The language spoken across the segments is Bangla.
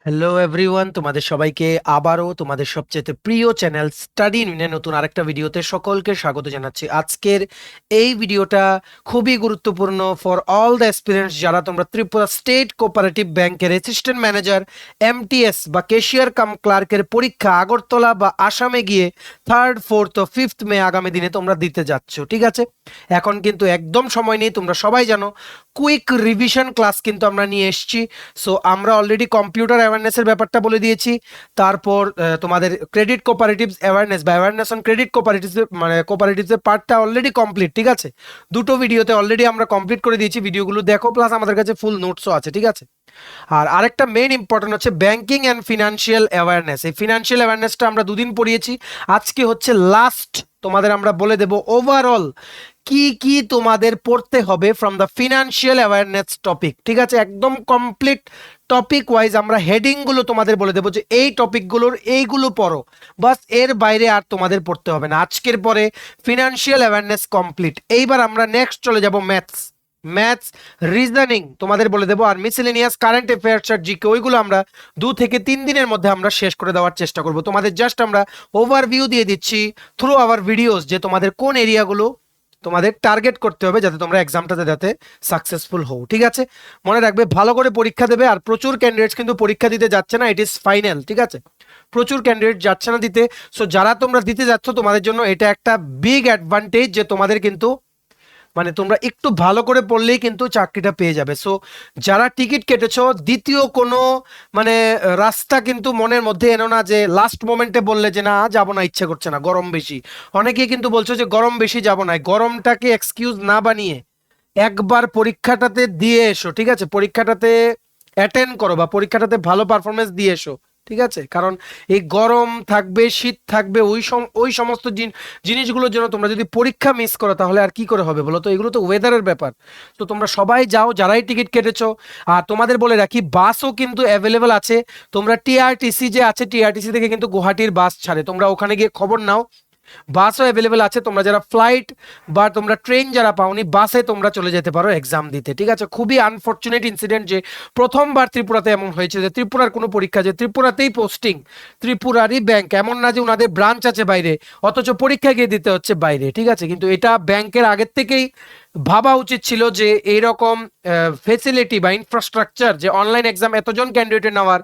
হ্যালো এভরিওয়ান, তোমাদের সবাইকে আবারও তোমাদের সবচেয়ে প্রিয় চ্যানেল স্টাডি ইউনিয়নের নতুন আরেকটা ভিডিওতে সকলকে স্বাগত জানাচ্ছি। আজকের এই ভিডিওটা খুবই গুরুত্বপূর্ণ ফর অল দ্য এক্সপিরিয়েন্স যারা তোমরা ত্রিপুরা স্টেট কোঅপারেটিভ ব্যাংকের অ্যাসিস্ট্যান্ট ম্যানেজার এমটিএস বা ক্যাশিয়ার কাম ক্লার্কের পরীক্ষা আগরতলা বা আসামে গিয়ে 3rd 4th ও 5th মে আগামী দিনে তোমরা দিতে যাচ্ছ। ঠিক আছে, এখন কিন্তু একদম সময় নেই, তোমরা সবাই জানো কুইক রিভিশন ক্লাস কিন্তু আমরা নিয়ে এসেছি। সো আমরা অলরেডি কম্পিউটার অ্যাওয়ারনেসের ব্যাপারটা বলে দিয়েছি, তারপর তোমাদের ক্রেডিট কোঅপারেটিভস অ্যাওয়ারনেস বা অ্যাওয়ারনেস অন ক্রেডিট কোঅপারেটিভস মানে কোঅপারেটিভসের পার্টটা অলরেডি কমপ্লিট। ঠিক আছে, দুটো ভিডিওতে অলরেডি আমরা কমপ্লিট করে দিয়েছি, ভিডিওগুলো দেখো, প্লাস আমাদের কাছে ফুল নোটসও আছে। ঠিক আছে, আর আরেকটা মেইন ইম্পর্টেন্ট হচ্ছে ব্যাংকিং অ্যান্ড ফিনান্সিয়াল অ্যাওয়ারনেস। এই ফিনান্সিয়াল অ্যাওয়ারনেসটা আমরা দুদিন পড়িয়েছি, আজকে হচ্ছে লাস্ট। তোমাদের আমরা বলে দেব ওভারঅল কি কি তোমাদের পড়তে হবে from the financial awareness topic. ঠিক আছে, একদম কমপ্লিট টপিক ওয়াইজ আমরা হেডিংগুলো তোমাদের বলে দেবো যে এই টপিকগুলোর এইগুলো পড়ো, বাস এর বাইরে আর তোমাদের পড়তে হবে না। আজকের পরে ফিনান্সিয়াল অ্যাওয়ারনেস কমপ্লিট। এইবার আমরা নেক্সট চলে যাব ম্যাথস রিজনিং তোমাদের বলে দেবো, আর মিসেলেনিয়াস কারেন্ট অ্যাফেয়ার্স আর জিকে ওইগুলো আমরা 2 থেকে 3 দিনের মধ্যে আমরা শেষ করে দেওয়ার চেষ্টা করব। তোমাদের জাস্ট আমরা ওভারভিউ দিয়ে দিচ্ছি থ্রু আওয়ার ভিডিওস যে তোমাদের কোন এরিয়াগুলো তোমাদের টার্গেট করতে হবে যাতে তোমরা এক্সামটাতে যাতে সাকসেসফুল হও। ঠিক আছে, মনে রাখবে ভালো করে পরীক্ষা দেবে, আর প্রচুর ক্যান্ডিডেটস কিন্তু পরীক্ষা দিতে যাচ্ছে না, ইট ইজ ফাইনাল। ঠিক আছে, প্রচুর ক্যান্ডিডেট যাচ্ছে না দিতে। সো যারা তোমরা দিতে যাচ্ছ তোমাদের জন্য এটা একটা বিগ অ্যাডভান্টেজ যে তোমাদের কিন্তু মানে তোমরা একটু ভালো করে পড়লেই কিন্তু চাকরিটা পেয়ে যাবে। সো যারা টিকিট কেটেছো, দ্বিতীয় কোনো মানে রাস্তা কিন্তু মনের মধ্যে এনো না যে লাস্ট মোমেন্টে বললে যে না যাবো না, ইচ্ছে করছে না, গরম বেশি। অনেকেই কিন্তু বলছো যে গরম বেশি যাবো না, গরমটাকে এক্সকিউজ না বানিয়ে একবার পরীক্ষাটাতে দিয়ে এসো। ঠিক আছে, পরীক্ষাটাতে অ্যাটেন্ড করো বা পরীক্ষাটাতে ভালো পারফরমেন্স দিয়ে এসো। ঠিক আছে, কারণ এই গরম থাকবে, শীত থাকবে, ওই সমস্ত জিনিসগুলোর জন্য তোমরা যদি পরীক্ষা মিস করো তাহলে আর কি করে হবে বলো তো? এগুলো তো ওয়েদারের ব্যাপার। তো তোমরা সবাই যাও যারাই টিকিট কেটেছো। আর তোমাদের বলে রাখি বাসও কিন্তু অ্যাভেলেবেল আছে। তোমরা টিআরটিসি যে আছে, টিআরটিসি থেকে কিন্তু গুয়াহাটির বাস ছাড়ে, তোমরা ওখানে গিয়ে খবর নাও। বাসও অ্যাভেলেবেল আছে, তোমরা যারা ফ্লাইট বা তোমরা ট্রেন যারা পাওনি, বাসে তোমরা চলে যেতে পারো এক্সাম দিতে। ঠিক আছে, খুবই আনফর্চুনেট ইনসিডেন্ট যে প্রথমবার ত্রিপুরাতে এমন হয়েছে যে ত্রিপুরার কোনো পরীক্ষা, যে ত্রিপুরাতেই পোস্টিং, ত্রিপুরারই ব্যাংক, এমন না যে ওনাদের ব্রাঞ্চ আছে বাইরে, অথচ পরীক্ষা গিয়ে দিতে হচ্ছে বাইরে। ঠিক আছে, কিন্তু এটা ব্যাংকের আগের থেকেই ভাবা উচিত ছিল যে এইরকম ফেসিলিটি বা ইনফ্রাস্ট্রাকচার, যে অনলাইন এক্সাম এতজন ক্যান্ডিডেট নেওয়ার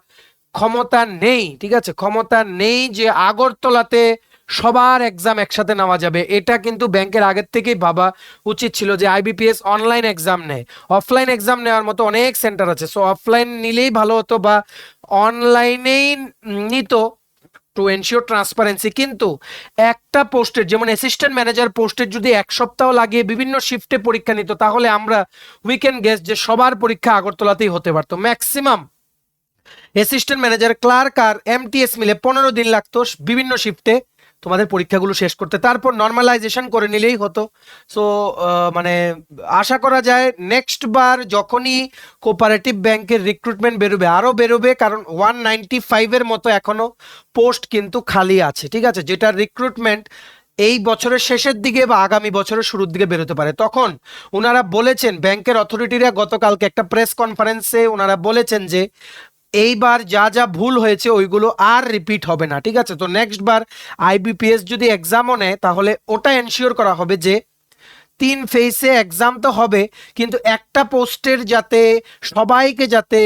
ক্ষমতা নেই। ঠিক আছে, ক্ষমতা নেই যে আগরতলাতে সবার এক্সাম একসাথে নেওয়া যাবে। এটা কিন্তু ব্যাংকের আগের থেকেই ভাবা উচিত ছিল যে আইবিপিএস অনলাইন এক্সাম নেয়, অফলাইন এক্সাম নেওয়ার মতো অনেক সেন্টার আছে। সো অফলাইন নিলেই ভালো হতো বা অনলাইনেই নিত টু এনশিওর ট্রান্সপারেন্সি। কিন্তু একটা পোস্টের যেমন অ্যাসিস্ট্যান্ট ম্যানেজার পোস্টের যদি 1 সপ্তাহ লাগিয়ে বিভিন্ন শিফটে পরীক্ষা নিত, তাহলে আমরা উই ক্যান গেস যে সবার পরীক্ষা আগরতলাতেই হতে পারতো। ম্যাক্সিমাম অ্যাসিস্ট্যান্ট ম্যানেজার, ক্লার্ক আর এমটিএস মিলে 15 দিন লাগতো বিভিন্ন শিফটে তোমাদের পরীক্ষাগুলো শেষ করতে, তারপর নর্মালাইজেশন করে নিলেই হতো। সো মানে আশা করা যায় নেক্সট বার যখনই কোঅপারেটিভ ব্যাংকের রিক্রুটমেন্ট বেরোবে, আরও বেরোবে, কারণ 195-এর মতো এখনো পোস্ট কিন্তু খালি আছে। ঠিক আছে, যেটা রিক্রুটমেন্ট এই বছরের শেষের দিকে বা আগামী বছরের শুরুর দিকে বেরোতে পারে। তখন ওনারা বলেছেন, ব্যাংকের অথরিটিরা গতকালকে একটা প্রেস কনফারেন্সে ওনারা বলেছেন যে এইবার যা যা ভুল হয়েছে ওইগুলো আর রিপিট হবে না। ঠিক আছে, তো নেক্সট বার আইবিপিএস যদি এক্সামও নেয় তাহলে ওটা এনশিওর করা হবে যে 3 ফেজে এক্সাম তো হবে, কিন্তু একটা পোস্টের যাতে সবাইকে যাতে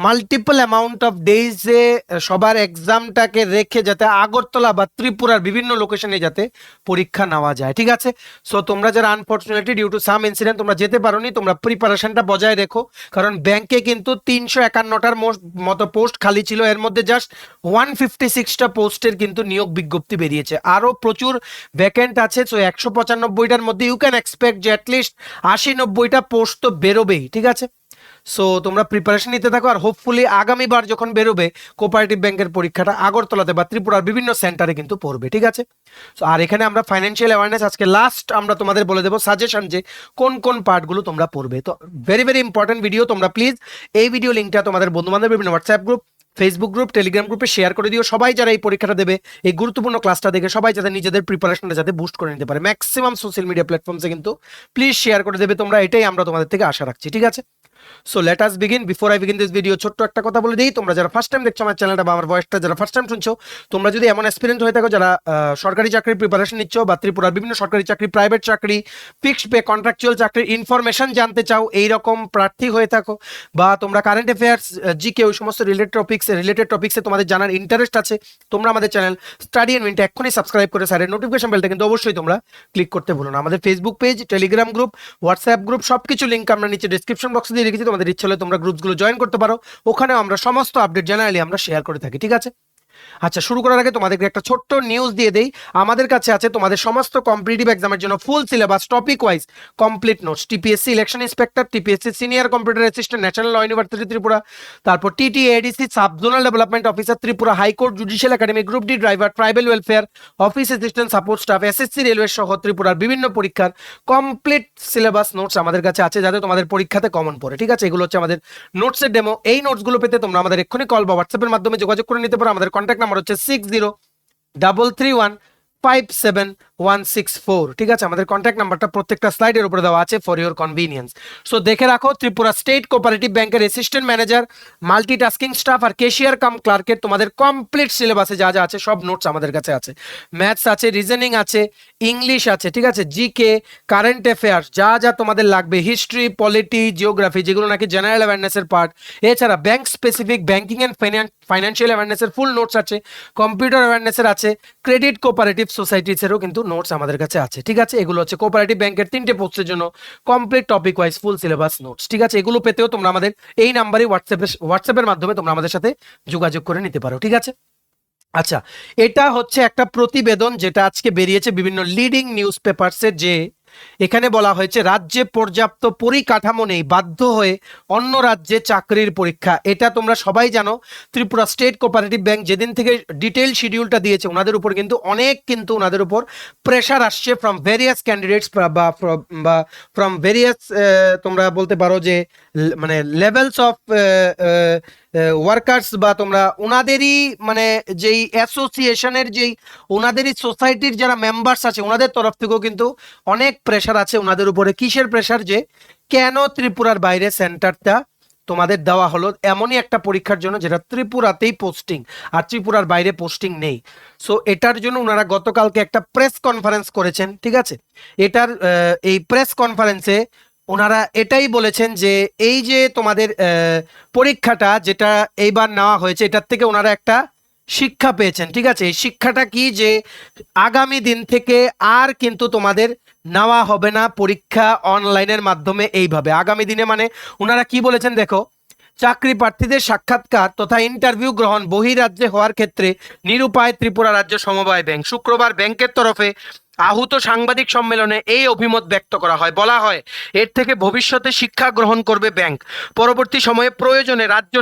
মাল্টিপল অ্যামাউন্ট অফ ডেজে সবার এক্সামটাকে রেখে যাতে আগরতলা বা ত্রিপুরার বিভিন্ন লোকেশনে যাতে পরীক্ষা নেওয়া যায়। ঠিক আছে, সো তোমরা যারা unfortunately due to some incident তোমরা যেতে পারোনি, তোমরা প্রিপারেশনটা বজায় রেখো, কারণ ব্যাংকে কিন্তু 351টার মতো পোস্ট খালি ছিল, এর মধ্যে জাস্ট 156টা পোস্টের কিন্তু নিয়োগ বিজ্ঞপ্তি বেরিয়েছে, আরও প্রচুর ভ্যাকেন্ট আছে। সো 195টার মধ্যে ইউ ক্যান এক্সপেক্ট যে অ্যাটলিস্ট 80-90টা পোস্ট তো বেরোবেই। ঠিক আছে, সো তোমরা প্রিপারেশন নিতে থাকো, আর হোপফুলি আগামীবার যখন বেরোবে কোঅপারেটিভ ব্যাংকের পরীক্ষাটা আগরতলাতে বা ত্রিপুরার বিভিন্ন সেন্টারে কিন্তু পড়বে। ঠিক আছে, সো আর এখানে আমরা ফাইন্যান্সিয়াল অ্যাওয়ারনেস আজকে লাস্ট আমরা তোমাদের বলে দেবো সাজেশন যে কোন কোন পার্টগুলো তোমরা পড়বে। তো ভেরি ভেরি ইম্পর্টেন্ট ভিডিও, তোমরা প্লিজ এই ভিডিও লিঙ্কটা তোমাদের বন্ধুবান্ধব বিভিন্ন WhatsApp group, Facebook group, Telegram গ্রুপে শেয়ার করে দিও। সবাই যারা এই পরীক্ষাটা দেবে, এই গুরুত্বপূর্ণ ক্লাসটা দেখে সবাই যাতে নিজেদের প্রিপারেশনটা যাতে বুস্ট করে নিতে পারে, ম্যাক্সিমাম সোশ্যাল মিডিয়া প্ল্যাটফর্মসে কিন্তু প্লিজ শেয়ার করে দেবে তোমরা, এটাই আমরা তোমাদের থেকে আশা রাখছি। ঠিক আছে, so let us begin. Before I begin this video ছোট্ট একটা কথা বলে দিই, তোমরা যারা ফার্স্ট টাইম দেখছো আমার চ্যানেলটা বা আমার ভয়েসটা যারা ফার্স্ট টাইম শুনছো, তোমরা যদি এমন এক্সপিরিয়েন্স হয়ে থাকো যারা সরকারি চাকরির প্রিপারেশন নিচ্ছ বা ত্রিপুরার বিভিন্ন সরকারি চাকরি, প্রাইভেট চাকরি, ফিক্সড পে, কন্ট্রাকচুয়াল চাকরির ইনফরমেশন জানতে চাও, এইরকম প্রার্থী হয়ে থাকো, বা তোমরা কারেন্ট অ্যাফেয়ার্স, জিকে, ওই সমস্ত রিলেটেড টপিক্সে তোমাদের জানার ইন্টারেস্ট আছে, তোমরা আমাদের চ্যানেল স্টাডি এন্ড উইনটা এক্ষুনি সাবস্ক্রাইব করে স্যারের নোটিফিকেশন বেলটা কিন্তু অবশ্যই তোমরা ক্লিক করতে ভুলো না। আমাদের Facebook page, Telegram group, WhatsApp group সবকিছু লিঙ্ক আমরা নিচে ডিসক্রিপশন বক্সে দিয়ে রেখেছি, তোমাদের ইচ্ছে হলে তোমরা গ্রুপসগুলো জয়েন করতে পারো, ওখানেও আমরা সমস্ত আপডেট জেনারেলি আমরা শেয়ার করে থাকি, ঠিক আছে? আচ্ছা, শুরু করার আগে তোমাদেরকে একটা ছোট্ট নিউজ দিয়ে দেই। আমাদের কাছে আছে তোমাদের সমস্ত কম্পিটিটিভ এক্সামের জন্য full syllabus, topic wise complete notes, TPSC election inspector, TPSC senior computer assistant, national law university Tripura, তারপর TTADC sub zonal development officer Tripura, high court judicial academy, group D driver, tribal welfare office assistant support staff, SSC railway সহ ত্রিপুরার বিভিন্ন পরীক্ষার কমপ্লিট সিলেবাস নোটস আমাদের কাছে আছে, যাতে তোমাদের পরীক্ষাতে কমন পড়ে, ঠিক আছে? এগুলো হচ্ছে আমাদের নোটসের ডেমো। এই নোটসগুলো পেতে তোমরা আমাদের এক্ষুনি কল বা হোয়াটসঅ্যাপের মাধ্যমে যোগাযোগ করে নিতে পারো। আমাদের কন্ট্যাক্ট নাম্বার হচ্ছে 6033157164, ঠিক আছে? আমাদের কন্ট্যাক্ট নাম্বারটা প্রত্যেকটা স্লাইডের উপরে দেওয়া আছে ফর ইউর কনভিনিয়েন্স। সো দেখে রাখো, ত্রিপুরা স্টেট কোঅপারেটিভ ব্যাংকের অ্যাসিস্ট্যান্ট ম্যানেজার, মাল্টিটাস্কিং স্টাফ আর ক্যাশিয়ার কাম ক্লার্কের তোমাদের কমপ্লিট সিলেবাসে যা যা আছে সব নোটস আমাদের কাছে আছে। ম্যাথস আছে, রিজনিং আছে, ইংলিশ আছে, ঠিক আছে? জিকে, কারেন্ট অ্যাফেয়ার্স, যা যা তোমাদের লাগবে, হিস্ট্রি, পলিটি, জিওগ্রাফি, যেগুলো নাকি জেনারেল অ্যাওয়ারনেসের পার্ট, এছাড়া bank specific, banking and financial অ্যাওয়ারনেসের ফুল নোটস আছে, কম্পিউটার অ্যাওয়ারনেসের আছে, ক্রেডিট কোঅপারেটিভ সোসাইটিসেরও কিন্তু নোটস আমাদের কাছে আছে, ঠিক আছে? এগুলো হচ্ছে কোঅপারেটিভ ব্যাংকের 3টে পোস্টের জন্য complete topic wise full syllabus notes, ঠিক আছে? এগুলো পেতেও তোমরা আমাদের এই নাম্বারে হোয়াটসঅ্যাপের মাধ্যমে তোমরা আমাদের সাথে যোগাযোগ করে নিতে পারো, ঠিক আছে? আচ্ছা, এটা হচ্ছে একটা প্রতিবেদন যেটা আজকে বেরিয়েছে বিভিন্ন লিডিং নিউজ পেপারসের, যে এখানে বলা হয়েছে রাজ্যে পর্যাপ্ত পরিকাঠামো নেই, বাধ্য হয়ে অন্য রাজ্যে চাকরির পরীক্ষা। এটা তোমরা সবাই জানো, ত্রিপুরা স্টেট কোঅপারেটিভ ব্যাংক যেদিন থেকে ডিটেইল শিডিউলটা দিয়েছে, ওনাদের উপর কিন্তু ওনাদের উপর প্রেশার আসছে ফ্রম ভেরিয়াস ক্যান্ডিডেটস বা ফ্রম ভেরিয়াস, তোমরা বলতে পারো যে মানে লেভেলস অফ ওয়ার্কার্স, বা তোমরা ওনাদেরই মানে যেই অ্যাসোসিয়েশনের যেই ওনাদেরই সোসাইটির যারা মেম্বার্স আছে, ওনাদের তরফ থেকেও কিন্তু অনেক প্রেশার আছে ওনাদের উপরে। কিসের প্রেশার? যে কেন ত্রিপুরার বাইরে সেন্টারটা তোমাদের দেওয়া হলো এমনই একটা পরীক্ষার জন্য যেটা ত্রিপুরাতেই পোস্টিং, আর ত্রিপুরার বাইরে পোস্টিং নেই। সো এটার জন্য ওনারা গতকালকে একটা প্রেস কনফারেন্স করেছেন, ঠিক আছে? এটার এই প্রেস কনফারেন্সে ওনারা এটাই বলেছেন যে এই যে তোমাদের পরীক্ষাটা যেটা এইবার নেওয়া হয়েছে, এটার থেকে ওনারা একটা শিক্ষা পেয়েছেন, ঠিক আছে? এই শিক্ষাটা কি? যে আগামী দিন থেকে আর কিন্তু তোমাদের নেওয়া হবে না পরীক্ষা অনলাইনের মাধ্যমে এইভাবে। আগামী দিনে মানে ওনারা কি বলেছেন দেখো, চাকরি প্রার্থীদের সাক্ষাৎকার তথা ইন্টারভিউ গ্রহণ বহিরাজ্যে হওয়ার ক্ষেত্রে নিরুপায় ত্রিপুরা রাজ্য সমবায় ব্যাংক। শুক্রবার ব্যাংকের তরফে আহুত সাংবাদিক সম্মেলনে এই অভিমত ব্যক্ত করা হয়। বলা হয়, এর থেকে ভবিষ্যতে শিক্ষা গ্রহণ করবে ব্যাংক। পরবর্তী সময়ে প্রয়োজনে রাজ্যে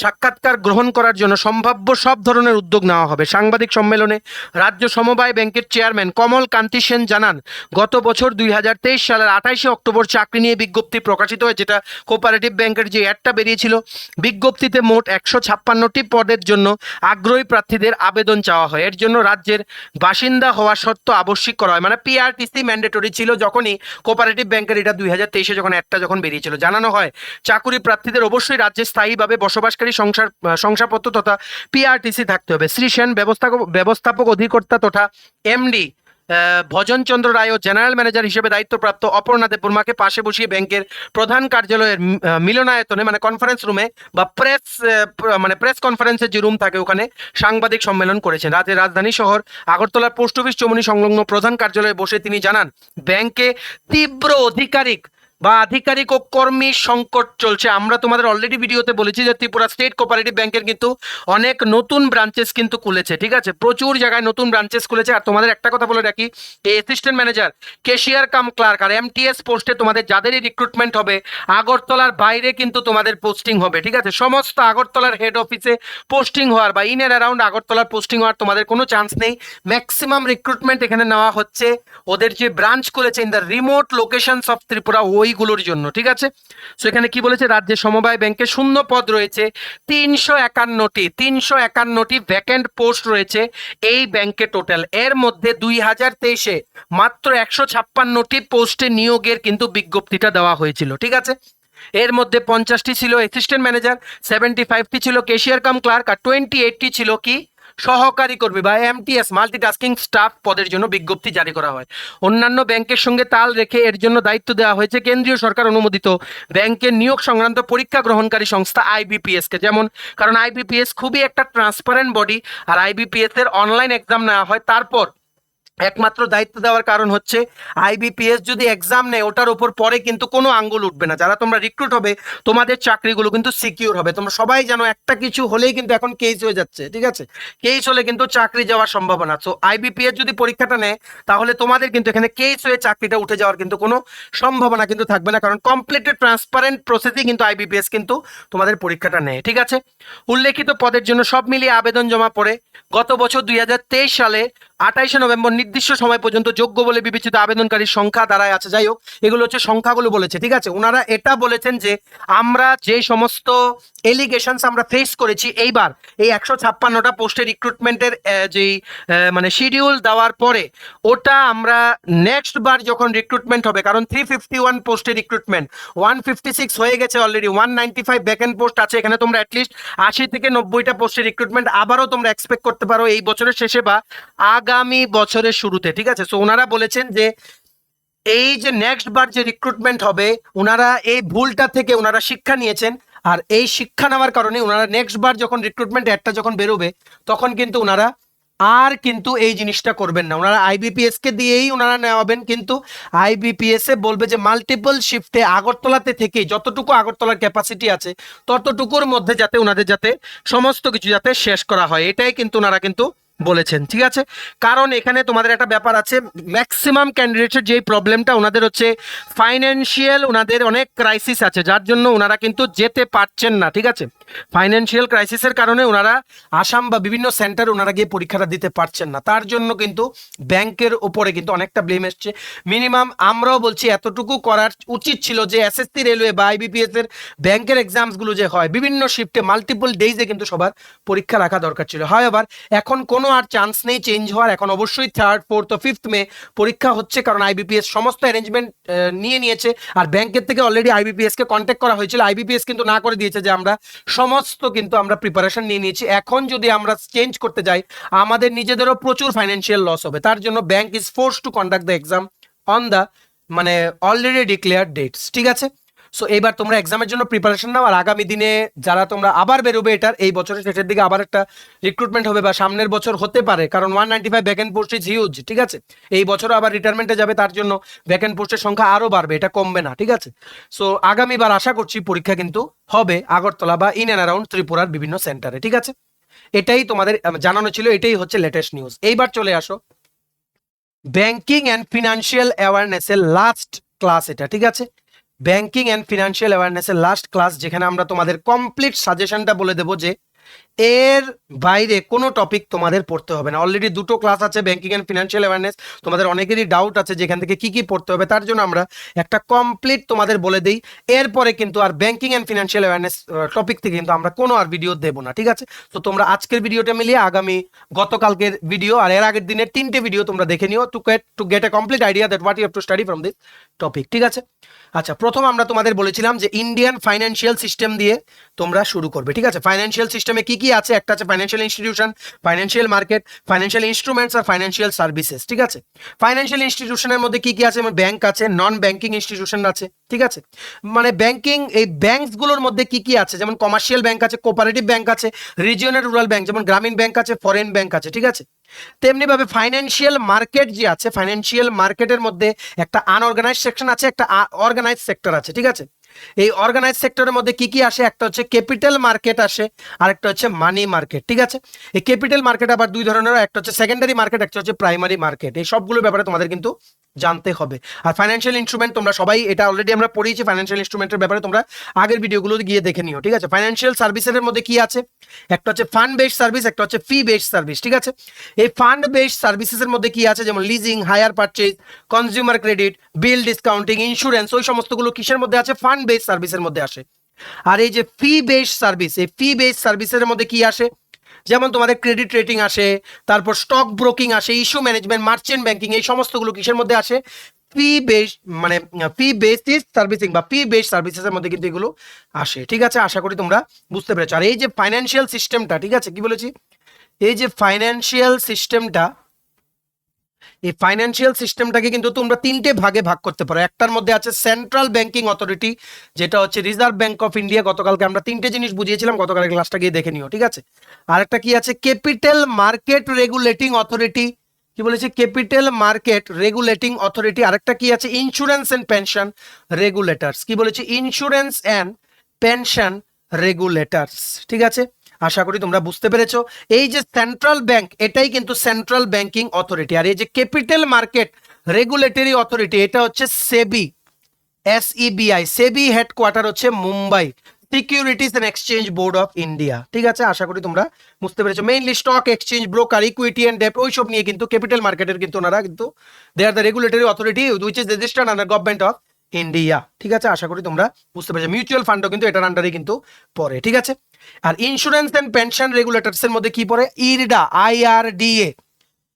সাক্ষাৎকার গ্রহণ করার জন্য সম্ভাব্য সব ধরনের উদ্যোগ নেওয়া হবে। সাংবাদিক সম্মেলনে রাজ্য সমবায় ব্যাংকের চেয়ারম্যান কমল কান্তি সেন জানান, গত বছর 2023 সালের 28শে অক্টোবর চাকরি নিয়ে বিজ্ঞপ্তি প্রকাশিত হয়, যেটা কোঅপারেটিভ ব্যাংকের যে অ্যাডটা বেরিয়েছিল, বিজ্ঞপ্তিতে মোট 156টি পদের জন্য আগ্রহী প্রার্থীদের আবেদন চাওয়া হয়। এর জন্য রাজ্যের বাসিন্দা হওয়া সত্ত্ব আবশ্যিক করা হয়, মানে পিআরটিসি ম্যান্ডেটরি ছিল যখনই কোঅপারেটিভ ব্যাংকের এটা 2023-এ যখন একটা বেরিয়েছিল। জানানো হয়, চাকুরি প্রার্থীদের অবশ্যই রাজ্যে স্থায়ীভাবে বসবাসকারী শংসাপত্র তথা পিআরটিসি থাকতে হবে। শ্রী সেন ব্যবস্থাপক অধিকর্তা তথা এমডি ভজন চন্দ্র রায় ও জেনারেল ম্যানেজার হিসেবে দায়িত্বপ্রাপ্ত অপর্ণা দেববর্মাকে পাশে বসিয়ে ব্যাংকের প্রধান কার্যালয়ের মিলনায়তনে, মানে কনফারেন্স রুমে বা প্রেস কনফারেন্সের যে রুম থাকে, ওখানে সাংবাদিক সম্মেলন করেছেন। রাজ্যের রাজধানী শহর আগরতলার পোস্ট অফিস চৌমুহনী সংলগ্ন প্রধান কার্যালয়ে বসে তিনি জানান, ব্যাংকে তীব্র আধিকারিক ও কর্মী সংকট চলছে। আমরা তোমাদের অলরেডি ভিডিওতে বলেছি যে ত্রিপুরা স্টেট কোঅপারেটিভ ব্যাংকের কিন্তু অনেক নতুন ব্রাঞ্চেস কিন্তু খুলেছে, ঠিক আছে? প্রচুর জায়গায় নতুন ব্রাঞ্চেস খুলেছে। আর তোমাদের একটা কথা বলে রাখি, এই assistant manager, cashier cum clerk আর এমটিএস পোস্টে তোমাদের যাদেরই রিক্রুটমেন্ট হবে, আগরতলার বাইরে কিন্তু তোমাদের পোস্টিং হবে, ঠিক আছে? সমস্ত আগরতলার হেড অফিসে পোস্টিং হওয়ার বা ইন এন্ড অ্যারাউন্ড আগরতলার পোস্টিং হওয়ার তোমাদের কোনো চান্স নেই। ম্যাক্সিমাম রিক্রুটমেন্ট এখানে নেওয়া হচ্ছে ওদের যে ব্রাঞ্চ খুলেছে in the remote locations of Tripura, ওইগুলোর জন্য, ঠিক আছে? সো এখানে কি বলেছে, রাজ্যের সমবায় ব্যাংকে শূন্য পদ রয়েছে 351টি ভ্যাকেন্ট পোস্ট রয়েছে এই ব্যাংকে টোটাল। এর মধ্যে 2023-এ মাত্র 156টি পোস্টে নিয়োগের কিন্তু বিজ্ঞপ্তিটা দেওয়া হয়েছিল, ঠিক আছে? এর মধ্যে 50টি ছিল অ্যাসিস্ট্যান্ট ম্যানেজার, 75টি ছিল ক্যাশিয়ার কাম ক্লার্ক, আর 28টি ছিল কি সহকারী কর্মী বা এমটিএস মাল্টিটাস্কিং স্টাফ পদের জন্য বিজ্ঞপ্তি জারি করা হয়। অন্যান্য ব্যাংকের সঙ্গে তাল রেখে এর জন্য দায়িত্ব দেওয়া হয়েছে কেন্দ্রীয় সরকার অনুমোদিত ব্যাংকের নিয়োগ সংক্রান্ত পরীক্ষা গ্রহণকারী সংস্থা আইবিপিএস কে। যেমন কারণ আইবিপিএস খুবই একটা ট্রান্সপারেন্ট বডি, আর আইবিপিএস এর অনলাইন এক্সাম নেওয়া হয়। তারপর একমাত্র দায়িত্ব দেওয়ার কারণ হচ্ছে আইবিপিএস যদি এক্সাম নেয় ওটার উপর পরে কিন্তু কোনো আঙ্গুল উঠবে না। যারা তোমরা রিক্রুট হবে তোমাদের চাকরিগুলো কিন্তু সিকিউর হবে। তোমরা সবাই জানো একটা কিছু হলেই কিন্তু এখন কেস হয়ে যাচ্ছে, ঠিক আছে? কেস হলে কিন্তু চাকরি যাওয়ার সম্ভাবনা। সো আইবিপিএস যদি পরীক্ষাটা নেয় তাহলে তোমাদের কিন্তু এখানে কেস হয়ে চাকরিটা উঠে যাওয়ার কিন্তু কোনো সম্ভাবনা কিন্তু থাকবে না, কারণ কমপ্লিটেড ট্রান্সপারেন্ট প্রসেসে কিন্তু আইবিপিএস কিন্তু তোমাদের পরীক্ষাটা নেয়, ঠিক আছে? উল্লেখিত পদের জন্য সব মিলিয়ে আবেদন জমা পড়ে গত বছর 2023 সালে 28 নভেম্বর নির্দিষ্ট সময় পর্যন্ত যোগ্য বলে বিবেচিত আবেদনকারীর সংখ্যা দাঁড়ায় আছে। যাই হোক, এগুলো হচ্ছে সংখ্যাগুলো বলেছে, ঠিক আছে? ওনারা এটা বলেছেন যে আমরা যে সমস্ত এলিগেশনস আমরা ফেস করেছি এইবার এই 156টা পোস্টের রিক্রুটমেন্টের যেই মানে শিডিউল দেওয়ার পরে ওটা আমরা নেক্সট বার যখন রিক্রুটমেন্ট হবে, কারণ 351 পোস্টের রিক্রুটমেন্ট 156 হয়ে গেছে অলরেডি, 195 ভ্যাকেন্ট পোস্ট আছে। এখানে তোমরা অ্যাটলিস্ট 80 থেকে 90টা পোস্টের রিক্রুটমেন্ট আবারও তোমরা এক্সপেক্ট করতে পারো এই বছরের শেষে বা আগামী বছরের শুরুতে, ঠিক আছে? সো ওনারা বলেছেন যে এই যে নেক্সট বার যে রিক্রুটমেন্ট হবে ওনারা এই ভুলটা থেকে ওনারা শিক্ষা নিয়েছেন, আর এই শিক্ষা নেওয়ার কারণে ওনারা নেক্সট বার যখন রিক্রুটমেন্ট অ্যাডটা যখন বেরোবে তখন কিন্তু ওনারা আর কিন্তু এই জিনিসটা করবেন না। ওনারা আইবিপিএস কে দিয়েই ওনারা নেওয়াবেন, কিন্তু আইবিপিএস এ বলবে যে মাল্টিপল শিফটে আগরতলাতে থেকে যতটুকু আগরতলার ক্যাপাসিটি আছে ততটুকুর মধ্যে যাতে ওনাদের যাতে সমস্ত কিছু যাতে শেষ করা হয়, এটাই কিন্তু ওনারা কিন্তু বলেছেন, ঠিক আছে? কারণ এখানে তোমাদের একটা ব্যাপার আছে, ম্যাক্সিমাম ক্যান্ডিডেটের যেই প্রবলেমটা ওনাদের হচ্ছে ফাইন্যান্সিয়াল, ওনাদের অনেক ক্রাইসিস আছে যার জন্য ওনারা কিন্তু যেতে পারছেন না, ঠিক আছে? ফাইন্যান্সিয়াল ক্রাইসিসের কারণে ওনারা আসাম বা বিভিন্ন সেন্টার ওনারা গিয়ে পরীক্ষাটা দিতে পারছেন না, তার জন্য কিন্তু ব্যাংকের ওপরে কিন্তু অনেকটা ব্লেম এসছে। মিনিমাম আমরাও বলছি এতটুকু করার উচিত ছিল যে এসএসসি রেলওয়ে বা আইবিপিএস এর ব্যাংকের এক্সামসগুলো যে হয় বিভিন্ন শিফটে মাল্টিপল ডেইজে কিন্তু সবার পরীক্ষা রাখা দরকার ছিল। হয় আবার এখন কোনো আর চান্স নেই চেঞ্জ হওয়ার, এখন অবশ্যই 3rd 4th ও 5th মে পরীক্ষা হচ্ছে, কারণ আইবিপিএস সমস্ত অ্যারেঞ্জমেন্ট নিয়ে নিয়েছে। আর ব্যাংকের থেকে অলরেডি আইবিপিএস কে কন্ট্যাক্ট করা হয়েছিল, আইবিপিএস কিন্তু না করে দিয়েছে যে আমরা সমস্ত কিন্তু আমরা প্রিপারেশন নিয়ে নিয়েছি, এখন যদি আমরা চেঞ্জ করতে যাই আমাদের নিজেদেরও প্রচুর ফাইন্যান্সিয়াল লস হবে। তার জন্য bank is forced to conduct the exam on the মানে অলরেডি ডিক্লেয়ার্ড ডেটস, ঠিক আছে? সো এইবার তোমরা এক্সামের জন্য প্রিপারেশন নাও, আর আগামী দিনে যারা তোমরা আবার বেরোবে এটার এই বছরের শেষের দিকে আবার একটা রিক্রুটমেন্ট হবে বা সামনের বছর হতে পারে, কারণ 195 ভ্যাকেন্ট পোস্ট ইজ হিউজ, ঠিক আছে? এই বছরও আবার রিটায়ারমেন্টে যাবে, তার জন্য ভ্যাকেন্ট পোস্টের সংখ্যা আরও বাড়বে, এটা কমবে না, ঠিক আছে? সো আগামীবার আশা করছি পরীক্ষা কিন্তু হবে আগরতলা বা ইন অ্যান্ড অ্যারাউন্ড ত্রিপুরার বিভিন্ন সেন্টারে, ঠিক আছে? এটাই তোমাদের জানানো ছিল, এটাই হচ্ছে লেটেস্ট নিউজ। এইবার চলে আসো ব্যাংকিং অ্যান্ড ফিনান্সিয়াল অ্যাওয়ারনেসের লাস্ট ক্লাস এটা, ঠিক আছে? ব্যাংকিং অ্যান্ড ফিনান্সিয়াল অ্যাওয়ারনেসের লাস্ট ক্লাস, যেখানে আমরা তোমাদের কমপ্লিট সাজেশনটা বলে দেবো যে এর বাইরে কোনো টপিক তোমাদের পড়তে হবে না। অলরেডি 2টো ক্লাস আছে ব্যাংকিং অ্যান্ড ফিনান্সিয়াল অ্যাওয়ারনেস, তোমাদের অনেকেরই ডাউট আছে যেখান থেকে কি কি পড়তে হবে, তার জন্য আমরা একটা কমপ্লিট তোমাদের বলে দিই। এরপরে কিন্তু আর banking and financial awareness topic থেকে কিন্তু আমরা কোনো আর ভিডিও দেবো না, ঠিক আছে? তো তোমরা আজকের ভিডিওটা মিলিয়ে আগামী গতকালকের ভিডিও আর এর আগের দিনের 3টে ভিডিও তোমরা দেখে নিও to get a complete idea that what you have to study from this topic, ঠিক আছে? আচ্ছা, প্রথম আমরা তোমাদের বলেছিলাম যে ইন্ডিয়ান ফাইন্যান্সিয়াল সিস্টেম দিয়ে তোমরা শুরু করবে, ঠিক আছে? ফাইন্যান্সিয়াল সিস্টেমে কি কি আছে? একটা আছে financial institution, financial market, financial instruments আর ফাইন্যান্সিয়াল সার্ভিসেস, ঠিক আছে? ফাইন্যান্সিয়াল ইনস্টিটিউশনের মধ্যে কি কি আছে? ব্যাংক আছে, নন ব্যাংকিং ইনস্টিটিউশন আছে, ঠিক আছে? মানে ব্যাংকিং এই ব্যাংকসগুলোর মধ্যে কি কি আছে? যেমন কমার্শিয়াল ব্যাংক আছে, কোঅপারেটিভ ব্যাংক আছে, রিজিওনাল রুরাল ব্যাংক যেমন গ্রামীণ ব্যাংক আছে, ফরেন ব্যাংক আছে, ঠিক আছে? তেমনি ভাবে ফাইন্যান্সিয়াল মার্কেট যে আছে, ফাইন্যান্সিয়াল মার্কেটের মধ্যে একটা আনঅর্গানাইজড সেকশন আছে, একটা অর্গানাইজড সেক্টর আছে, ঠিক আছে? এই অর্গানাইজড সেক্টরের মধ্যে কি কি আসে? একটা হচ্ছে ক্যাপিটাল মার্কেট আসে, আর একটা হচ্ছে মানি মার্কেট, ঠিক আছে? এই ক্যাপিটাল মার্কেট আবার দুই ধরনের, একটা হচ্ছে সেকেন্ডারি মার্কেট, একটা হচ্ছে প্রাইমারি মার্কেট। এই সবগুলোর ব্যাপারে তোমাদের কিন্তু জানতে হবে। আর ফাইন্যান্সিয়াল ইনস্ট্রুমেন্ট তোমরা সবাই এটা অলরেডি আমরা পড়িয়েছি, ফাইন্যান্সিয়াল ইনস্ট্রুমেন্টের ব্যাপারে তোমরা আগের ভিডিওগুলো গিয়ে দেখে নিও, ঠিক আছে? ফাইন্যান্সিয়াল সার্ভিসের মধ্যে কি আছে? একটা হচ্ছে ফান্ড বেসড সার্ভিস, একটা হচ্ছে ফি বেসড সার্ভিস, ঠিক আছে? এই ফান্ড বেসড সার্ভিসেসের মধ্যে কি আছে? যেমন leasing, hire purchase, consumer credit, bill discounting, insurance, ওই সমস্তগুলো কিসের মধ্যে আছে? ফান্ড বেসড সার্ভিসের মধ্যে আসে। আর এই যে ফি বেসড সার্ভিস, এই ফি বেসড সার্ভিসের মধ্যে কি আসে? যেমন তোমাদের ক্রেডিট রেটিং আসে, তারপর স্টক ব্রোকিং আসে, ইস্যু ম্যানেজমেন্ট, মার্চেন্ট ব্যাংকিং, এই সমস্তগুলো কিসের মধ্যে আসে? ফি বেস মানে ফি বেসিস সার্ভিসিং বা ফি বেস সার্ভিসেসের মধ্যে কিন্তু এগুলো আসে। ঠিক আছে, আশা করি তোমরা বুঝতে পেরেছো। আর এই যে ফাইন্যান্সিয়াল সিস্টেমটা, ঠিক আছে, কি বলেছি, এই যে ফাইন্যান্সিয়াল সিস্টেমটা, এই ফাইন্যান্সিয়াল সিস্টেমটাকে কিন্তু তোমরা তিনটে ভাগে ভাগ করতে পারো। একটার মধ্যে আছে সেন্ট্রাল ব্যাংকিং অথরিটি, যেটা হচ্ছে রিজার্ভ ব্যাংক অফ ইন্ডিয়া। গতকালকে আমরা তিনটে জিনিস বুঝিয়েছিলাম, গতকালকে ক্লাসটা গিয়ে দেখে নিও। ঠিক আছে, আর একটা কি আছে, ক্যাপিটাল মার্কেট রেগুলেটিং অথরিটি, কি বলেছি, ক্যাপিটাল মার্কেট রেগুলেটিং অথরিটি। আরেকটা কি আছে, ইন্স্যুরেন্স এন্ড পেনশন রেগুলেটরস, কি বলেছি, ইন্স্যুরেন্স এন্ড পেনশন রেগুলেটরস। ঠিক আছে, আশা করি তোমরা বুঝতে পেরেছো। এই যে সেন্ট্রাল ব্যাংক, এটাই কিন্তু সেন্ট্রাল ব্যাংকিং অথরিটি। আর এই যে ক্যাপিটাল মার্কেট রেগুলেটরি অথরিটি, এটা হচ্ছে সেবি, SEBI। সেবি হেডকোয়ার্টার হচ্ছে Mumbai, securities and exchange board of India. ঠিক আছে, আশা করি তোমরা বুঝতে পেরেছো। Mainly stock exchange, broker, equity and debt, ওইসব নিয়ে কিন্তু ক্যাপিটাল মার্কেটের কিন্তু ওনারা কিন্তু they are the regulatory authority which is registered under government of India. ঠিক আছে, আশা করি তোমরা বুঝতে পেরেছো। মিউচুয়াল ফান্ডও কিন্তু এটার আন্ডারে কিন্তু পড়ে। ঠিক আছে, আর ইন্স্যুরেন্স এন্ড পেনশন রেগুলেটরস এর মধ্যে কি পড়ে, IRDA, IRDA,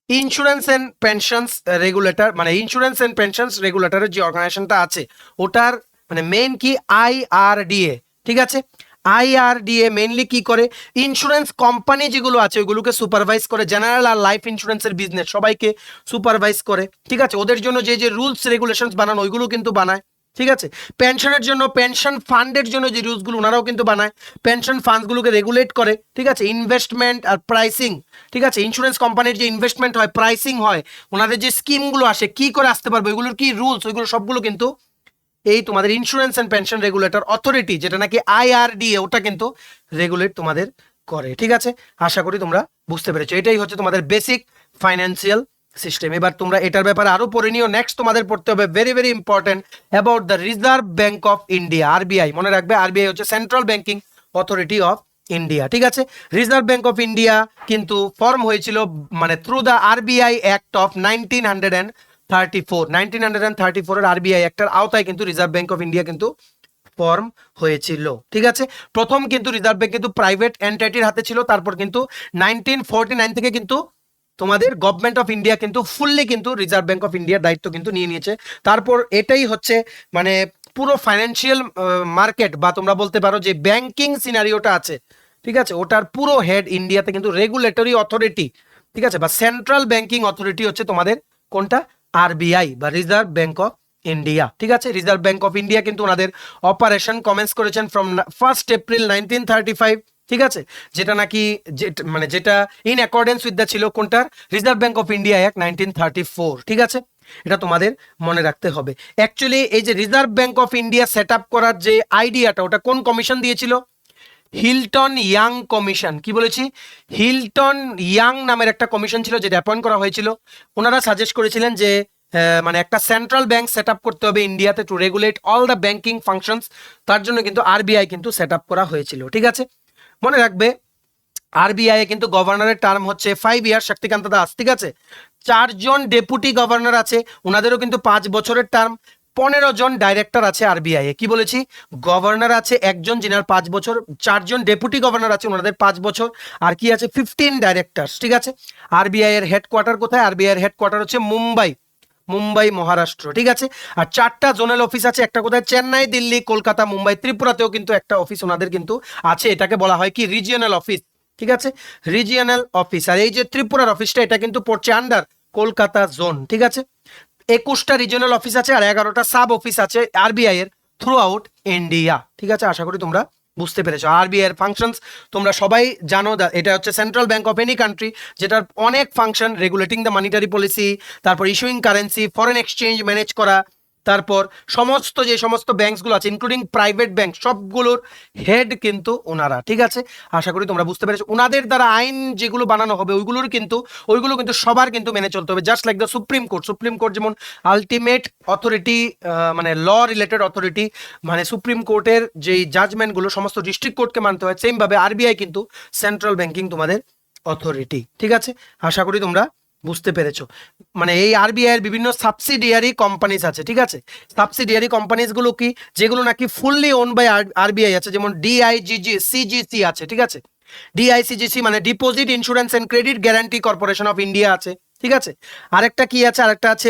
insurance and pensions regulator, মানে ইন্স্যুরেন্স এন্ড পেনশনস রেগুলেটরের যে অর্গানাইজেশনটা আছে ওটার মানে মেইন কি, IRDA। ঠিক আছে, IRDA মেইনলি কি করে, ইন্স্যুরেন্স কোম্পানি যেগুলো আছে ওইগুলোকে সুপারভাইজ করে, জেনারেল আর লাইফ ইন্স্যুরেন্সের বিজনেস সবাইকে সুপারভাইজ করে। ঠিক আছে, ওদের জন্য যে যে রুলস রেগুলেশনস বানানো ওইগুলো কিন্তু বানায়। ঠিক আছে, পেনশনের জন্য, পেনশন ফান্ডের জন্য যে রুলসগুলো ওনারাও কিন্তু বানায়, পেনশন ফান্ডসগুলোকে রেগুলেট করে। ঠিক আছে, ইনভেস্টমেন্ট আর প্রাইসিং। ঠিক আছে, ইন্স্যুরেন্স কোম্পানির যে ইনভেস্টমেন্ট হয়, প্রাইসিং হয়, ওনাদের যে স্কিমগুলো আসে, কি করে আসতে পারবে, ওইগুলোর কি রুলস, ওইগুলো সবগুলো কিন্তু এই তোমাদের insurance and pension regulator authority, যেটা নাকি IRDA, ওটা কিন্তু রেগুলেট তোমাদের করে। ঠিক আছে, আশা করি তোমরা বুঝতে পেরেছো। এটাই হচ্ছে তোমাদের বেসিক ফাইন্যান্সিয়াল সিস্টেম। এবার তোমরা এটার ব্যাপারে আরো পড়ে নিও। নেক্সট তোমাদের পড়তে হবে very very important about the reserve bank of India, RBI। মনে রাখবে, RBI হচ্ছে central banking authority of India. ঠিক আছে, রিজার্ভ ব্যাংক অফ ইন্ডিয়া কিন্তু ফর্ম হয়েছিল মানে through the RBI act of 1934 এর RBI অ্যাক্টের আওতায় কিন্তু রিজার্ভ ব্যাংক অফ ইন্ডিয়া কিন্তু ফর্ম হয়েছিল। ঠিক আছে, প্রথম কিন্তু রিজার্ভ ব্যাংক কিন্তু প্রাইভেট এন্টিটির হাতে ছিল, তারপর কিন্তু 1949 থেকে কিন্তু তোমাদের গভর্নমেন্ট অফ ইন্ডিয়া কিন্তু ফুললি কিন্তু রিজার্ভ ব্যাংক অফ ইন্ডিয়ার দায়িত্ব কিন্তু নিয়ে নিয়েছে। তারপর এটাই হচ্ছে মানে পুরো ফাইন্যান্সিয়াল মার্কেট বা তোমরা বলতে পারো যে ব্যাংকিং সিনারিওটা আছে, ঠিক আছে, ওটার পুরো হেড ইন্ডিয়াতে কিন্তু রেগুলেটরি অথরিটি, ঠিক আছে, বা সেন্ট্রাল ব্যাংকিং অথরিটি হচ্ছে তোমাদের কোনটা, RBI বা রিজার্ভ ব্যাংক অফ ইন্ডিয়া। ঠিক আছে, রিজার্ভ ব্যাংক অফ ইন্ডিয়া কিন্তু ওনাদের অপারেশন কমেন্স করেছেন ফ্রম 1 এপ্রিল 1935। ঠিক আছে, যেটা নাকি মানে যেটা ইন অ্যাকর্ডেন্স উইথ দ্য ছিল কোনটার, reserve bank of India act 1934। ঠিক আছে, এটা তোমাদের মনে রাখতে হবে। অ্যাকচুয়ালি এই যে reserve bank of India set up করার যে আইডিয়াটা, ওটা কোন কমিশন দিয়েছিল, হিলটন ইয়াং কমিশন। কি বলেছি, হিলটন ইয়াং নামের একটা কমিশন ছিল যেটা অ্যাপয়েন্ট করা হয়েছিল। ওনারা সাজেস্ট করেছিলেন যে মানে একটা সেন্ট্রাল ব্যাংক সেট আপ করতে হবে ইন্ডিয়াতে to regulate all the banking functions. তার জন্য কিন্তু RBI কিন্তু সেট আপ করা হয়েছিল। ঠিক আছে, মনে রাখবে RBI এ কিন্তু গভর্নরের টার্ম হচ্ছে 5 ইয়ার, শক্তিকান্ত দাস। ঠিক আছে, 4জন ডেপুটি গভর্নর আছে, ওনাদেরও কিন্তু 5 বছরের টার্ম। 15 জন ডাইরেক্টর আছে RBI এ। কি বলেছি, গভর্নর আছে একজন যিনার 5 বছর, 4জন ডেপুটি গভর্নর আছে ওনাদের 5 বছর, আর কি আছে 15 ডাইরেক্টরস। ঠিক আছে, RBI এর হেডকোয়ার্টার কোথায়, RBI এর হেডকোয়ার্টার হচ্ছে মুম্বাই, মুম্বাই মহারাষ্ট্র। ঠিক আছে, আর 4টা জোনাল অফিস আছে, একটা কোথায়, চেন্নাই, দিল্লি, কলকাতা, মুম্বাই, ত্রিপুরাতেও কিন্তু একটা অফিস ওনাদের কিন্তু আছে, এটাকে বলা হয় কি রিজিয়নাল অফিস। ঠিক আছে, রিজিয়নাল অফিস। আর এই যে ত্রিপুরার অফিসটা, এটা কিন্তু পড়ছে আন্ডার কলকাতা জোন। ঠিক আছে, 21টা রিজিয়নাল অফিস আছে আর 11টা সাব অফিস আছে RBI এর থ্রু আউট ইন্ডিয়া। ঠিক আছে, আশা করি তোমরা বুঝতে পেরেছো। RBI এর ফাংশনস তোমরা সবাই জানো, এটা হচ্ছে central bank of any country, যেটার অনেক function, regulating the monetary policy, তারপর issuing currency, foreign exchange manage করা, তারপর সমস্ত যে সমস্ত ব্যাংকসগুলো আছে ইনক্লুডিং প্রাইভেট ব্যাংক, সবগুলোর হেড কিন্তু ওনারা। ঠিক আছে, আশা করি তোমরা বুঝতে পেরেছো। ওনাদের দ্বারা আইন যেগুলো বানানো হবে ওইগুলো কিন্তু সবার কিন্তু মেনে চলতে হবে, just like the supreme court. Supreme court যেমন আলটিমেট অথরিটি, মানে ল রিলেটেড অথরিটি, মানে সুপ্রিম কোর্টের যেই জাজমেন্টগুলো সমস্ত ডিস্ট্রিক্ট কোর্টকে মানতে হয়, সেমভাবে RBI কিন্তু সেন্ট্রাল ব্যাংকিং তোমাদের অথরিটি। ঠিক আছে, আশা করি তোমরা বুঝতে পেরেছো। মানে এই RBI এর বিভিন্ন সাবসিডিয়ারি কোম্পানিজ আছে। ঠিক আছে, সাবসিডিয়ারি কোম্পানিজগুলো কি, যেগুলো নাকি ফুললি ওন বাই RBI আছে, যেমন DICGC আছে। ঠিক আছে, DICGC মানে deposit insurance and credit guarantee corporation of India আছে। ঠিক আছে, আরেকটা কি আছে, আরেকটা আছে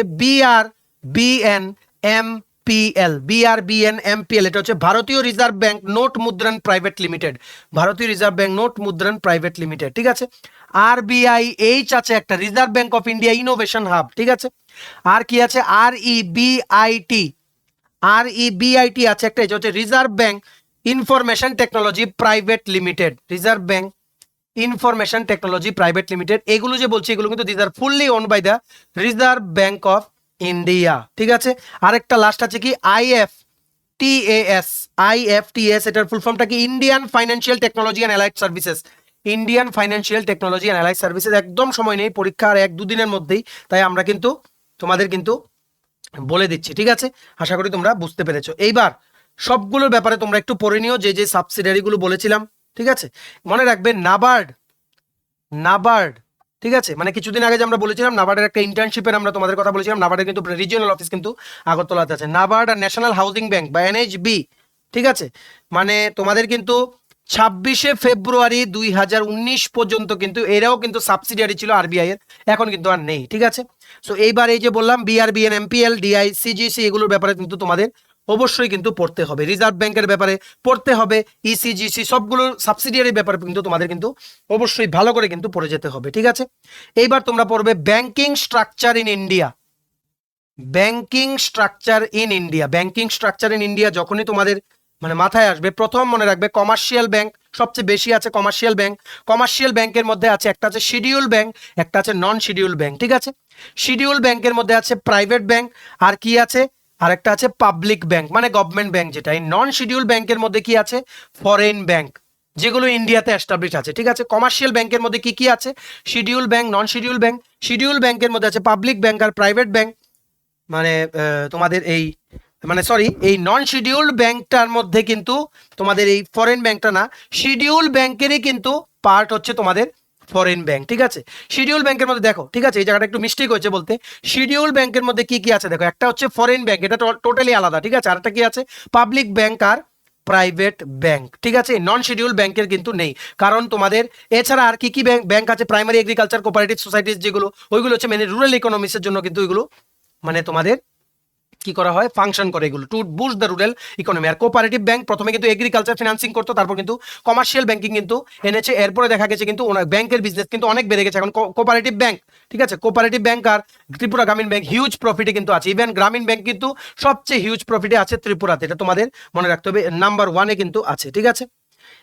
BRBNMPL, BRBNMPL, এটা হচ্ছে ভারতীয় রিজার্ভ ব্যাংক নোট মুদ্রণ প্রাইভেট লিমিটেড, ভারতীয় রিজার্ভ ব্যাংক নোট মুদ্রণ প্রাইভেট লিমিটেড, ঠিক আছে। RBIH আছে একটা, reserve bank of India innovation hub, ঠিক আছে। আর কি আছে? REBIT আছে একটা, এটা হচ্ছে reserve bank information technology private limited, reserve bank information technology private limited. এগুলো যে বলছি এগুলো কিন্তু this are fully own by the reserve bank of India, ঠিক আছে। আরেকটা লাস্ট আছে কি IFTS, এটার ফুল ফর্মটা কি? Indian financial technology and allied services, Indian financial technology and allied services. একদম সময় নেই, পরীক্ষা আর 1-2 দিনের মধ্যেই, তাই আমরা কিন্তু তোমাদের কিন্তু বলে দিচ্ছি, ঠিক আছে। আশা করি তোমরা বুঝতে পেরেছো। এইবার সবগুলোর ব্যাপারে তোমরা একটু পড়ে নিও, যে যে সাবসিডারিগুলো বলেছিলাম, ঠিক আছে। মনে রাখবে নাবার্ড, ঠিক আছে, মানে কিছুদিন আগে যে আমরা বলেছিলাম নাবার্ডের একটা ইন্টার্নশিপের আমরা তোমাদের কথা বলেছিলাম, নাবার্ডের কিন্তু রিজিওনাল অফিস কিন্তু আগরতলাতে আছে। নাবার্ড আর ন্যাশনাল হাউজিং ব্যাংক বা NHB, ঠিক আছে, মানে তোমাদের কিন্তু 26শে ফেব্রুয়ারি 2019 পর্যন্ত কিন্তু এরাও কিন্তু সাবসিডিয়ারি ছিল RBI এর, এখন কিন্তু আর নেই, ঠিক আছে। সো এইবার এই যে বললাম BRBNMPL, DICGC, এগুলোর ব্যাপারে কিন্তু তোমাদের অবশ্যই কিন্তু পড়তে হবে, রিজার্ভ ব্যাংকের ব্যাপারে পড়তে হবে, ECGC, সবগুলো সাবসিডিয়ারির ব্যাপারে কিন্তু তোমাদের কিন্তু অবশ্যই ভালো করে কিন্তু পড়ে যেতে হবে, ঠিক আছে। এইবার তোমরা পড়বে banking structure in India, banking structure in India. Banking structure in India যখনই তোমাদের মানে মাথায় আসবে, প্রথম মনে রাখবে কমার্শিয়াল ব্যাংক সবচেয়ে বেশি আছে। কমার্শিয়াল ব্যাংক, কমার্শিয়াল ব্যাংকের মধ্যে আছে একটা আছে শিডিউল ব্যাংক, একটা আছে নন শিডিউল ব্যাংক, ঠিক আছে। শিডিউল ব্যাংকের মধ্যে আছে প্রাইভেট ব্যাংক, আর কি আছে? আর একটা আছে পাবলিক ব্যাংক, মানে গভর্নমেন্ট ব্যাংক যেটা। এই নন শিডিউল ব্যাংকের মধ্যে কি আছে? ফরেন ব্যাংক, যেগুলো ইন্ডিয়াতে এস্টাবলিশ আছে, ঠিক আছে। কমার্শিয়াল ব্যাংকের মধ্যে কি কি আছে? শিডিউল ব্যাংক, নন শিডিউল ব্যাংক। শিডিউল ব্যাংকের মধ্যে আছে পাবলিক ব্যাংক আর প্রাইভেট ব্যাংক, মানে তোমাদের এই মানে সরি, এই নন শিডিউল ব্যাংকটার মধ্যে কিন্তু তোমাদের এই ফরেন ব্যাংকটা না, শিডিউল ব্যাংকেরই কিন্তু পার্ট হচ্ছে তোমাদের ফরেন ব্যাংক, ঠিক আছে। শিডিউল ব্যাংকের মধ্যে দেখো, ঠিক আছে, এই জায়গাটা একটু মিস্টেক হয়েছে বলতে। শিডিউল ব্যাংকের মধ্যে কি কি আছে দেখো, একটা হচ্ছে ফরেন ব্যাংক, এটা টোটালি আলাদা, ঠিক আছে। আরেকটা কি আছে? পাবলিক ব্যাংক আর প্রাইভেট ব্যাংক, ঠিক আছে। নন শিডিউল ব্যাংকের কিন্তু নেই, কারণ তোমাদের এছাড়া আর কি কি ব্যাংক আছে? প্রাইমারি এগ্রিকালচার কোঅপারেটিভ সোসাইটিস, যেগুলো ওইগুলো হচ্ছে মেনে রুরাল ইকোনমিক্সের জন্য কিন্তু ওইগুলো মানে তোমাদের কি করা হয়? ফাংশন করে এগুলো to boost the rural economy. আর কোঅপারেটিভ ব্যাংক প্রথমে কিন্তু এগ্রিকালচার ফিনান্সিং করতো, তারপর কিন্তু কমার্শিয়াল ব্যাংকিং কিন্তু এনেছে। এরপরে দেখা গেছে কিন্তু ব্যাংকের বিজনেস কিন্তু অনেক বেড়ে গেছে এখন কোঅপারেটিভ ব্যাংক, ঠিক আছে। কোঅপারেটিভ ব্যাংক আর ত্রিপুরা গ্রামীণ ব্যাংক হিউজ প্রফিটে কিন্তু আছে। ইভেন গ্রামীণ ব্যাংক কিন্তু সবচেয়ে হিউজ প্রফিটে আছে ত্রিপুরাতে, এটা তোমাদের মনে রাখতে হবে, নাম্বার 1-এ কিন্তু আছে, ঠিক আছে।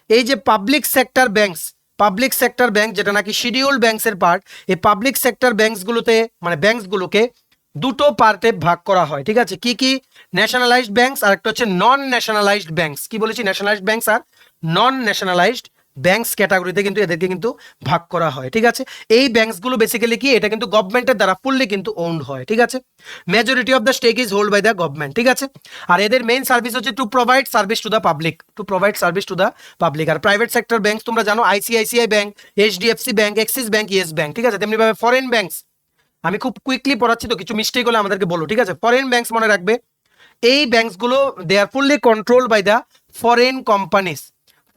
এই যে public sector banks, public sector bank যেটা নাকি শিডিউল ব্যাংকসের পার্ট, এই পাবলিক সেক্টর ব্যাংকসগুলোতে মানে ব্যাংকসগুলোকে দুটো পার্টে ভাগ করা হয়, ঠিক আছে। কি কি? ন্যাশনালাইজড ব্যাংকস আর একটা হচ্ছে নন ন্যাশনালাইজড ব্যাংকস। কি বলেছি? ন্যাশনালাইজড ব্যাংকস আর নন ন্যাশনালাইজড ব্যাংকস ক্যাটাগরিতে কিন্তু এদেরকে কিন্তু ভাগ করা হয়, ঠিক আছে। এই ব্যাংকসগুলো বেসিক্যালি কি, এটা কিন্তু গভর্নমেন্টের দ্বারা ফুললি কিন্তু ওন্ড হয়, ঠিক আছে। Majority of the stake is hold by the government, ঠিক আছে। আর এদের মেইন সার্ভিস হচ্ছে to provide service to the public, to provide service to the public. আর প্রাইভেট সেক্টর ব্যাংকস তোমরা জানো, ICICI bank, HDFC bank, Axis bank, yes bank, ঠিক আছে। তেমনিভাবে ফরেন ব্যাংকস, আমি খুব কুইকলি পড়াচ্ছি তো, কিছু মিস্টেক হলে আমাদেরকে বলো, ঠিক আছে। ফরেন ব্যাংকস মনে রাখবে, এই ব্যাংকসগুলো they are fully control by the foreign companies,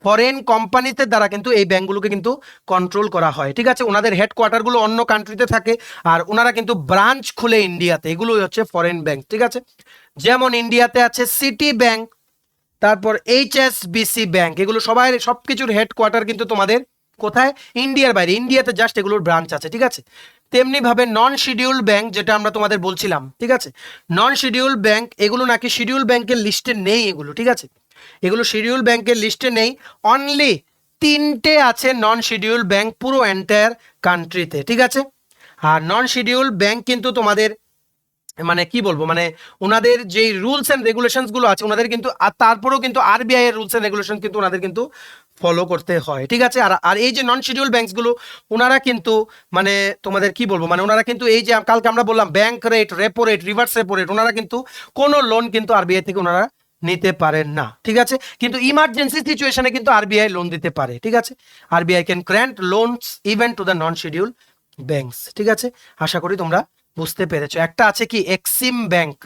foreign কোম্পানিতে দ্বারা কিন্তু এই ব্যাংকগুলোকে কিন্তু কন্ট্রোল করা হয়, ঠিক আছে। ওনাদের হেডকোয়ার্টারগুলো অন্য কান্ট্রিতে থাকে আর ওনারা কিন্তু ব্রাঞ্চ খুলে ইন্ডিয়াতে, এগুলোই হচ্ছে ফরেন ব্যাংক, ঠিক আছে। যেমন ইন্ডিয়াতে আছে সিটি ব্যাংক, তারপর HSBC ব্যাংক, এগুলো সবকিছুর হেডকোয়ার্টার কিন্তু তোমাদের কোথায়? ইন্ডিয়ার বাইরে, ইন্ডিয়াতে জাস্ট এগুলোর ব্রাঞ্চ আছে, ঠিক আছে। তেমনি ভাবে নন শিডিউল ব্যাংক যেটা আমরা তোমাদের বলছিলাম, ঠিক আছে, নন শিডিউল ব্যাংক এগুলো নাকি শিডিউল ব্যাংকের লিস্টে নেই এগুলো, ঠিক আছে। এগুলো শিডিউল ব্যাংকের লিস্টে নেই, অনলি 3টে আছে নন শিডিউল ব্যাংক পুরো এন্টায়ার কান্ট্রিতে, ঠিক আছে। আর নন শিডিউল ব্যাংক কিন্তু তোমাদের মানে কি বলবো, মানে ওনাদের যে রুলস এন্ড রেগুলেশনস গুলো আছে ওনাদের কিন্তু, আর তারপরেও কিন্তু RBI এর রুলস এন্ড রেগুলেশন কিন্তু ওনাদের কিন্তু ফলো করতে হয়, ঠিক আছে। আর এই যে নন শিডিউল ব্যাংকস গুলো ওনারা কিন্তু মানে তোমাদের কি বলবো, মানে ওনারা কিন্তু এই যে কালকে আমরা বললাম bank rate, repo rate, reverse repo rate, ওনারা কিন্তু কোনো লোন কিন্তু RBI থেকে ওনারা নিতে পারেন না, ঠিক আছে। কিন্তু ইমার্জেন্সি সিচুয়েশনে কিন্তু RBI লোন দিতে পারে, ঠিক আছে। RBI can grant loans even to the non schedule banks, ঠিক আছে। আশা করি তোমরা বুঝতে পেরেছো। একটা আছে কি এক্সিম ব্যাংক,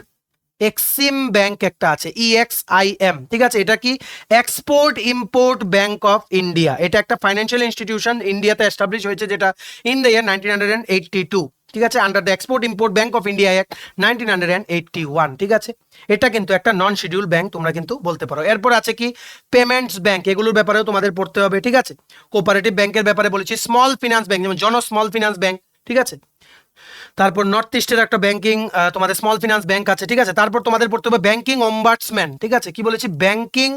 এক্সিম ব্যাংক একটা আছে EXIM, ঠিক আছে। এটা কি? Export import bank of India. এটা একটা ফাইন্যান্সিয়াল ইনস্টিটিউশন ইন্ডিয়াতে এস্টাবলিশ হয়েছে, যেটা ইন দ্য ইয়ার 1982, ঠিক আছে, under the export import bank of India act 1981, ঠিক আছে। এটা কিন্তু একটা নন শিডিউল ব্যাংক তোমরা কিন্তু বলতে পারো। এরপর আছে কি পেমেন্টস ব্যাংক, এগুলোর ব্যাপারেও তোমাদের পড়তে হবে, ঠিক আছে। কোঅপারেটিভ ব্যাংকের ব্যাপারে বলেছি, স্মল ফিনান্স ব্যাংক যেমন জন স্মল ফিনান্স ব্যাংক, ঠিক আছে। তারপর নর্থ ইস্টের একটা ব্যাংকিং তোমাদের স্মল ফিনান্স ব্যাংক আছে, ঠিক আছে। তারপর তোমাদের পড়তে হবে ব্যাংকিং অম্বাডসম্যান, ঠিক আছে। কি বলেছি, ব্যাংকিং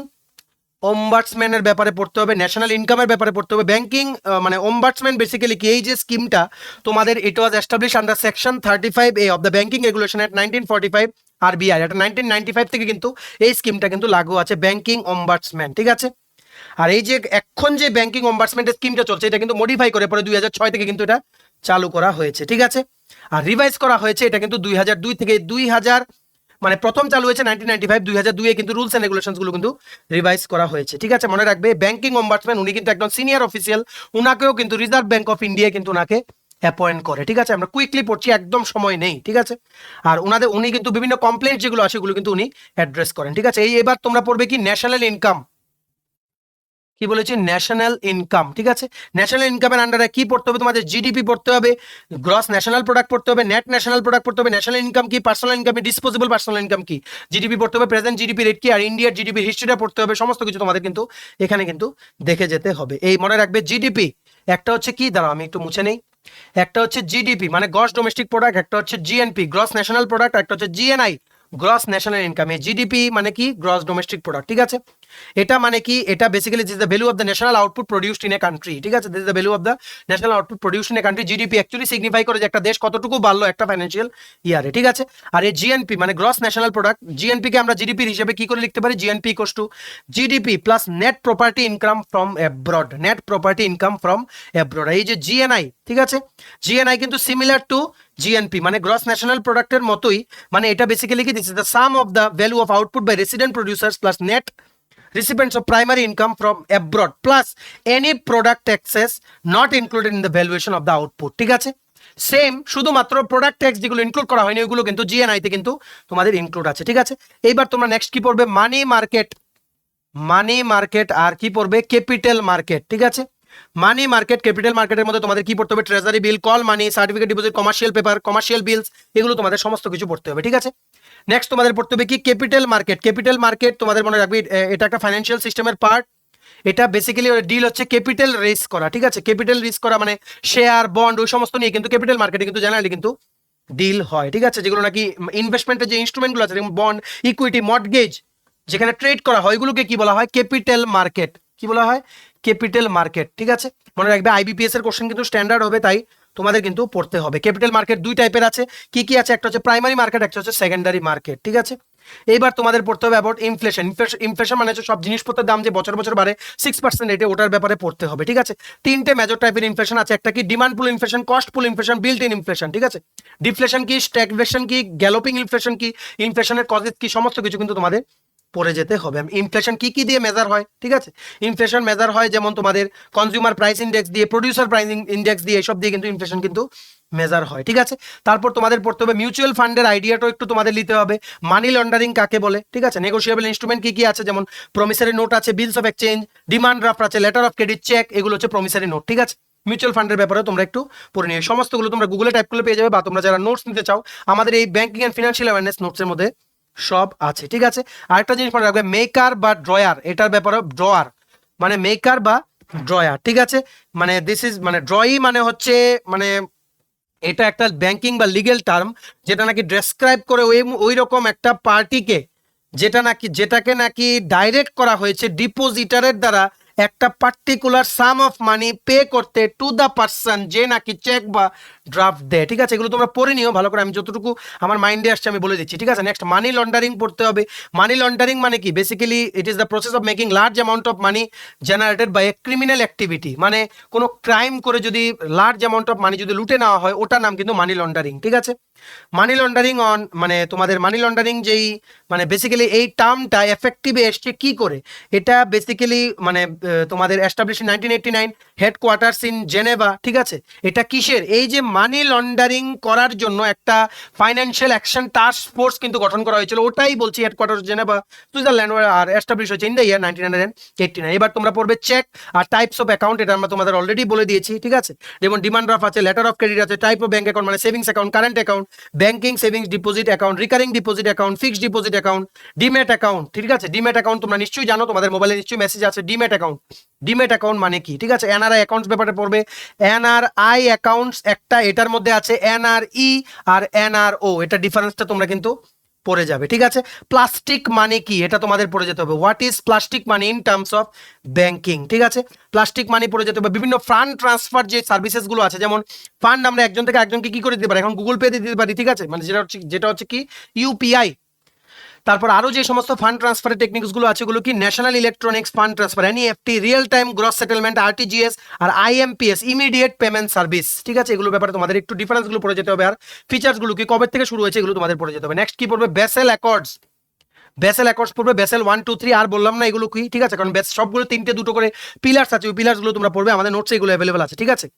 অম্বাডসম্যানের ব্যাপারে পড়তে হবে, ন্যাশনাল ইনকামের ব্যাপারে পড়তে হবে। ব্যাংকিং মানে অম্বাডসম্যান বেসিক্যালি কি, এই যে স্কিমটা তোমাদের, it was establish under section 35A of the banking regulation act 1945 RBI। এটা 1995 থেকে কিন্তু এই স্কিমটা কিন্তু লাগু আছে, ব্যাংকিং অম্বাডসম্যান, ঠিক আছে। আর এই যে এখন যে ব্যাংকিং অম্বাডসম্যানের স্কিমটা চলছে, এটা কিন্তু মডিফাই করে পরে 2006 থেকে কিন্তু এটা চালু করা হয়েছে, ঠিক আছে। আর রিভাইজ করা হয়েছে এটা কিন্তু 2002 থেকে 2000, মানে প্রথম চালু হয়েছে 1995, 2002 কিন্তু রুলস এন্ড রেগুলেশনস গুলো কিন্তু রিভাইজ করা হয়েছে, ঠিক আছে। মনে রাখবে ব্যাংকিং অম্বাডসম্যান উনি কিন্তু একদম সিনিয়র অফিসিয়াল, উনাকেও কিন্তু রিজার্ভ ব্যাংক অফ ইন্ডিয়া কিন্তু ওনাকে অ্যাপয়েন্ট করে, ঠিক আছে। আমরা কুইকলি পড়ছি, একদম সময় নেই, ঠিক আছে। আর উনি কিন্তু বিভিন্ন কমপ্লেন্ট যেগুলো আছে সেগুলো কিন্তু উনি অ্যাড্রেস করেন, ঠিক আছে। এবার তোমরা পড়বে কি ন্যাশনাল ইনকাম, কি বলেছি, ন্যাশনাল ইনকাম, ঠিক আছে। ন্যাশনাল ইনকামের আন্ডারে কি পড়তে হবে তোমাদের, জিডিপি পড়তে হবে, গ্রস ন্যাশনাল প্রোডাক্ট পড়তে হবে, নেট ন্যাশনাল প্রোডাক্ট পড়তে হবে, ন্যাশনাল ইনকাম কি, পার্সোনাল ইনকাম কি, ডিসপোজেবল পার্সোনাল ইনকাম কি, জিডিপি পড়তে হবে, প্রেজেন্ট জিডিপি রেট কি, আর ইন্ডিয়ার জিডিপি হিস্ট্রিটা পড়তে হবে। সমস্ত কিছু তোমাদের কিন্তু এখানে কিন্তু দেখে যেতে হবে। এই মনে রাখবে জিডিপি একটা হচ্ছে কি, দাঁড়াও আমি একটু মুছে নেই, একটা হচ্ছে জিডিপি মানে গ্রস ডোমেস্টিক প্রোডাক্ট, একটা হচ্ছে জিএনপি গ্রস ন্যাশনাল প্রোডাক্ট, একটা হচ্ছে জিএনআই গ্রস ন্যাশনাল ইনকাম। এই জিডিপি মানে কি, গ্রস ডোমেস্টিক প্রোডাক্ট, ঠিক আছে। এটা মানে কি, এটা basically this the value of the national output produced in a country, ঠিক আছে। This the value of the national output produced in a country. GDP actually signify করে যে একটা দেশ কতটুকু বাড়লো একটা ফাইন্যান্সিয়াল ইয়ারে, ঠিক আছে। আর এই জিএনপি মানে গ্রস ন্যাশনাল প্রোডাক্ট, জিএনপি কে আমরা জিডিপির হিসেবে কি করে লিখতে পারি, GNP equals to GDP plus net property income from abroad, net property income from abroad. এই যে জিএনআই, ঠিক আছে, জিএনআই কিন্তু সিমিলার টু জিএনপি মানে গ্রস ন্যাশনাল প্রোডাক্টের মতোই, মানে এটা বেসিক্যালি কি, this is the sum of the value of output by resident producers plus net recipients of primary income from abroad plus any product taxes not included in the valuation of the output, ঠিক আছে। সেম, শুধুমাত্র প্রোডাক্ট ট্যাক্স যেগুলো ইনক্লুড করা হয়নি ওইগুলো কিন্তু জিএনআই তে কিন্তু তোমাদের ইনক্লুড আছে, ঠিক আছে। এইবার তোমরা নেক্সট কি পড়বে, মানি মার্কেট, মানি মার্কেট আর কি পড়বে, ক্যাপিটাল মার্কেট, ঠিক আছে। মানি মার্কেট ক্যাপিটাল মার্কেটের মধ্যে তোমাদের কি পড়তে হবে, treasury bill, call money, certificate deposit, commercial paper, commercial bills, এগুলো তোমাদের সমস্ত কিছু পড়তে হবে, ঠিক আছে। নেক্সট তোমাদের পড়তে হবে কি, ক্যাপিটাল মার্কেট। ক্যাপিটাল মার্কেট তোমাদের মনে রাখবে এটা একটা ফাইন্যান্সিয়াল সিস্টেমের পার্ট। এটা বেসিক্যালি ডিল হচ্ছে ক্যাপিটাল রেজ করা, ঠিক আছে। ক্যাপিটাল রেজ করা মানে শেয়ার বন্ড ওই সমস্ত নিয়ে কিন্তু ক্যাপিটাল মার্কেটে কিন্তু জেনারেলি কিন্তু ডিল হয়, ঠিক আছে। যেগুলো নাকি ইনভেস্টমেন্টের যে ইনস্ট্রুমেন্টগুলো আছে যেমন বন্ড, ইকুইটি, মর্টগেজ, যেখানে ট্রেড করা হয় ওইগুলোকে কি বলা হয়, ক্যাপিটাল মার্কেট। কি বলা হয়, ক্যাপিটাল মার্কেট, ঠিক আছে। মনে রাখবে আইবিপিএস এর কোশ্চেন কিন্তু স্ট্যান্ডার্ড হবে, তাই তোমাদের কিন্তু পড়তে হবে। ক্যাপিটাল মার্কেট দুই টাইপের আছে, কি কি আছে, একটা হচ্ছে প্রাইমারি মার্কেট, একটা হচ্ছে সেকেন্ডারি মার্কেট, ঠিক আছে। এইবার তোমাদের পড়তে হবে অ্যাবাউট ইনফ্লেশন। ইনফ্লেশন মানে হচ্ছে সব জিনিসপত্রের দাম যে বছর বছর বাড়ে 6% রেটে, ওটার ব্যাপারে পড়তে হবে, ঠিক আছে। তিনটে মেজর টাইপের ইনফ্লেশন আছে, একটা কি demand pool inflation, cost pool inflation, built in inflation, ঠিক আছে। ডিফ্লেশন কি, স্ট্যাগফ্লেশন কি, গ্যালোপিং ইনফ্লেশন কি, ইনফ্লেশনের কজেস কি, সমস্ত কিছু কিন্তু তোমাদের পড়ে যেতে হবে। ইনফ্লেশন কি কি দিয়ে মেজার হয়, ঠিক আছে। ইনফ্লেশন মেজার হয় যেমন তোমাদের কনজিউমার প্রাইস ইন্ডেক্স দিয়ে, প্রোডিউসার প্রাইস ইন্ডেক্স দিয়ে, এসব দিয়ে কিন্তু ইনফ্লেশন কিন্তু মেজার হয়, ঠিক আছে। তারপর তোমাদের পড়তে হবে মিউচুয়াল ফান্ডের আইডিয়াটাও একটু তোমাদের নিতে হবে। মানি লন্ডারিং কাকে বলে, ঠিক আছে। নেগোশিয়েবল ইনস্ট্রুমেন্ট কি কি আছে, যেমন প্রমিসারি নোট আছে, বিলস অফ এক্সচেঞ্জ, ডিমান্ড ড্রাফট আছে, লেটার অফ ক্রেডিট, চেক, এগুলো হচ্ছে প্রমিসারি নোট, ঠিক আছে। মিউচুয়াল ফান্ডের ব্যাপারে তোমরা একটু পড়ে নিও, সমস্তগুলো তোমরা গুগলে টাইপ করলে পেয়ে যাবে, বা তোমরা যারা নোটস নিতে চাও আমাদের এই ব্যাংকিং এন্ড ফিনান্সিয়াল অ্যাওয়ারনেস নোটসের মধ্যে সব আছে, ঠিক আছে। আরেকটা জিনিস মনে রাখবে, মেকার বা ড্রয়ার, এটার ব্যাপারে ড্রয়ার মানে মেকার বা ড্রয়ার, ঠিক আছে। মানে দিস ইজ মানে ড্রয়ি মানে হচ্ছে মানে এটা একটা ব্যাংকিং বা লিগেল টার্ম, যেটা নাকি ডেসক্রাইব করে ওই রকম একটা পার্টিকে যেটাকে নাকি ডাইরেক্ট করা হয়েছে ডিপোজিটারের দ্বারা একটা particular some of money pay করতে টু দ্য পার্সন যে নাকি চেক বা ড্রাফট দেয়, ঠিক আছে। এগুলো তোমরা পড়ে নিও ভালো করে, আমি যতটুকু আমার মাইন্ডে আসছে আমি বলে দিচ্ছি, ঠিক আছে। নেক্সট মানি লন্ডারিং পড়তে হবে। মানি লন্ডারিং মানে কি, basically it is the process of making large amount of money generated by a criminal activity, মানে কোনো ক্রাইম করে যদি লার্জ অ্যামাউন্ট অফ মানি যদি লুটে নেওয়া হয় ওটার নাম কিন্তু মানি লন্ডারিং, ঠিক আছে। মানি লন্ডারিং মানে তোমাদের মানি লন্ডারিং যেই মানে বেসিক্যালি এই টার্মটা এফেক্টিভে এসছে কি করে, এটা বেসিক্যালি মানে তোমাদের establish in 1989, headquarters in Geneva, ঠিক আছে। এটা কিসের? এই যে মানি লন্ডারিং করার জন্য একটা ফাইন্যান্সিয়াল অ্যাকশন টাস্ক ফোর্স কিন্তু গঠন করা হয়েছিল, ওটাই বলছি, হেডকোয়ার্টার্স জেনেভা সুইজারল্যান্ড, আর এস্টাবলিশ হয়েছে ইন দ্য ইয়ার 1989। এবার তোমরা পড়বে চেক আর টাইপস অফ অ্যাকাউন্ট, এটা আমরা তোমাদের অলরেডি বলে দিয়েছি, ঠিক আছে। যেমন ডিমান্ড ড্রাফট আছে, লেটার অফ ক্রেডিট আছে, টাইপ অফ ব্যাংক অ্যাকাউন্ট মানে savings account, current account, banking savings deposit account, recurring deposit account, fixed deposit account, demat account, ঠিক আছে। ডিম্যাট অ্যাকাউন্ট তোমরা নিশ্চয়ই জানো, তোমাদের মোবাইলে নিশ্চয়ই মেসেজ আছে ডিম্যাট অ্যাকাউন্ট। ডিম্যাট অ্যাকাউন্ট মানে কি, ঠিক আছে। এনআরআই অ্যাকাউন্টস ব্যাপারে পড়বে। এনআরআই অ্যাকাউন্টস একটা, এটার মধ্যে আছে এনআরই আর এনআরও, এটা ডিফারেন্সটা তোমরা কিন্তু পড়ে যাবে, ঠিক আছে। প্লাস্টিক মানে কি, এটা তোমাদের পড়ে যেতে হবে। What is plastic money in terms of banking, ঠিক আছে। প্লাস্টিক মানি পড়ে যেতে হবে। বিভিন্ন ফান্ড ট্রান্সফার যে সার্ভিসেস গুলো আছে, যেমন ফান্ড আমরা একজন থেকে একজনকে কি করে দিতে পারি, এখন গুগল পে দিয়ে দিতে পারি, ঠিক আছে, মানে যেটা হচ্ছে কি ইউপিআই। তারপর আরো যে সমস্ত ফান্ড ট্রান্সফারের টেকনিক্স গুলো আছে, এগুলো কি national electronics fund transfer, NEFT, real time gross settlement, RTGS, আর আইএমপিএস, ইমিডিয়েট পেমেন্ট সার্ভিস, ঠিক আছে। এগুলো ব্যাপারে তোমাদের একটু ডিফারেন্স গুলো পড়ে যেতে হবে, আর ফিচার্স গুলো কি, কবে থেকে শুরু হয়েছে, এগুলো তোমাদের পড়ে যেতে হবে। নেক্সট কি পড়বে, বেসেল অ্যাকর্ডস। বেসেল অ্যাকর্ডস পড়বে, বেসেল 1 2 3, আর বললাম না এগুলো কি, ঠিক আছে, কারণ সবগুলো তিনটে দুটো করে পিলার্স আছে, ওই পিলার্স গুলো তোমরা পড়বে, আমাদের নোটসে এগুলো অ্যাভেলেবল আছে, ঠিক আছে।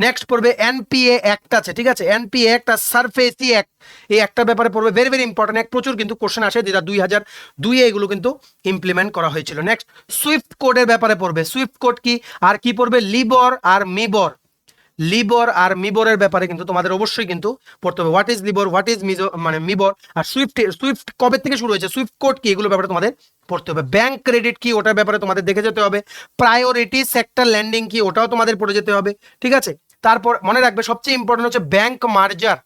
নেক্সট পড়বে এনপিএ অ্যাক্ট আছে, ঠিক আছে। এনপিএ অ্যাক্ট আর সারফেসি অ্যাক্ট, এই একটা ব্যাপারে পড়বে, ভেরি ভেরি ইম্পর্টেন্ট এক, প্রচুর কিন্তু কোশ্চেন আসে, যেটা 2002 এগুলো কিন্তু ইমপ্লিমেন্ট করা হয়েছিল। নেক্সট সুইফট কোডের ব্যাপারে পড়বে, সুইফট কোড কি, আর কি পড়বে লিবর আর মিবর। লিবর আর মিবরের ব্যাপারে কিন্তু তোমাদের অবশ্যই কিন্তু পড়তে হবে। হোয়াট ইজ লিবর, হোয়াট ইজ মানে মিবর, আর সুইফট কবে থেকে শুরু হয়েছে, সুইফট কোড কি, এগুলো ব্যাপারে তোমাদের পড়তে হবে। ব্যাংক ক্রেডিট কি, ওটার ব্যাপারে তোমাদের দেখে যেতে হবে। প্রায়োরিটি সেক্টর ল্যান্ডিং কি, ওটাও তোমাদের পড়ে যেতে হবে, ঠিক আছে। তারপর মনে রাখবে সবচেয়ে ইম্পর্টেন্ট হচ্ছে ব্যাংক মার্জার।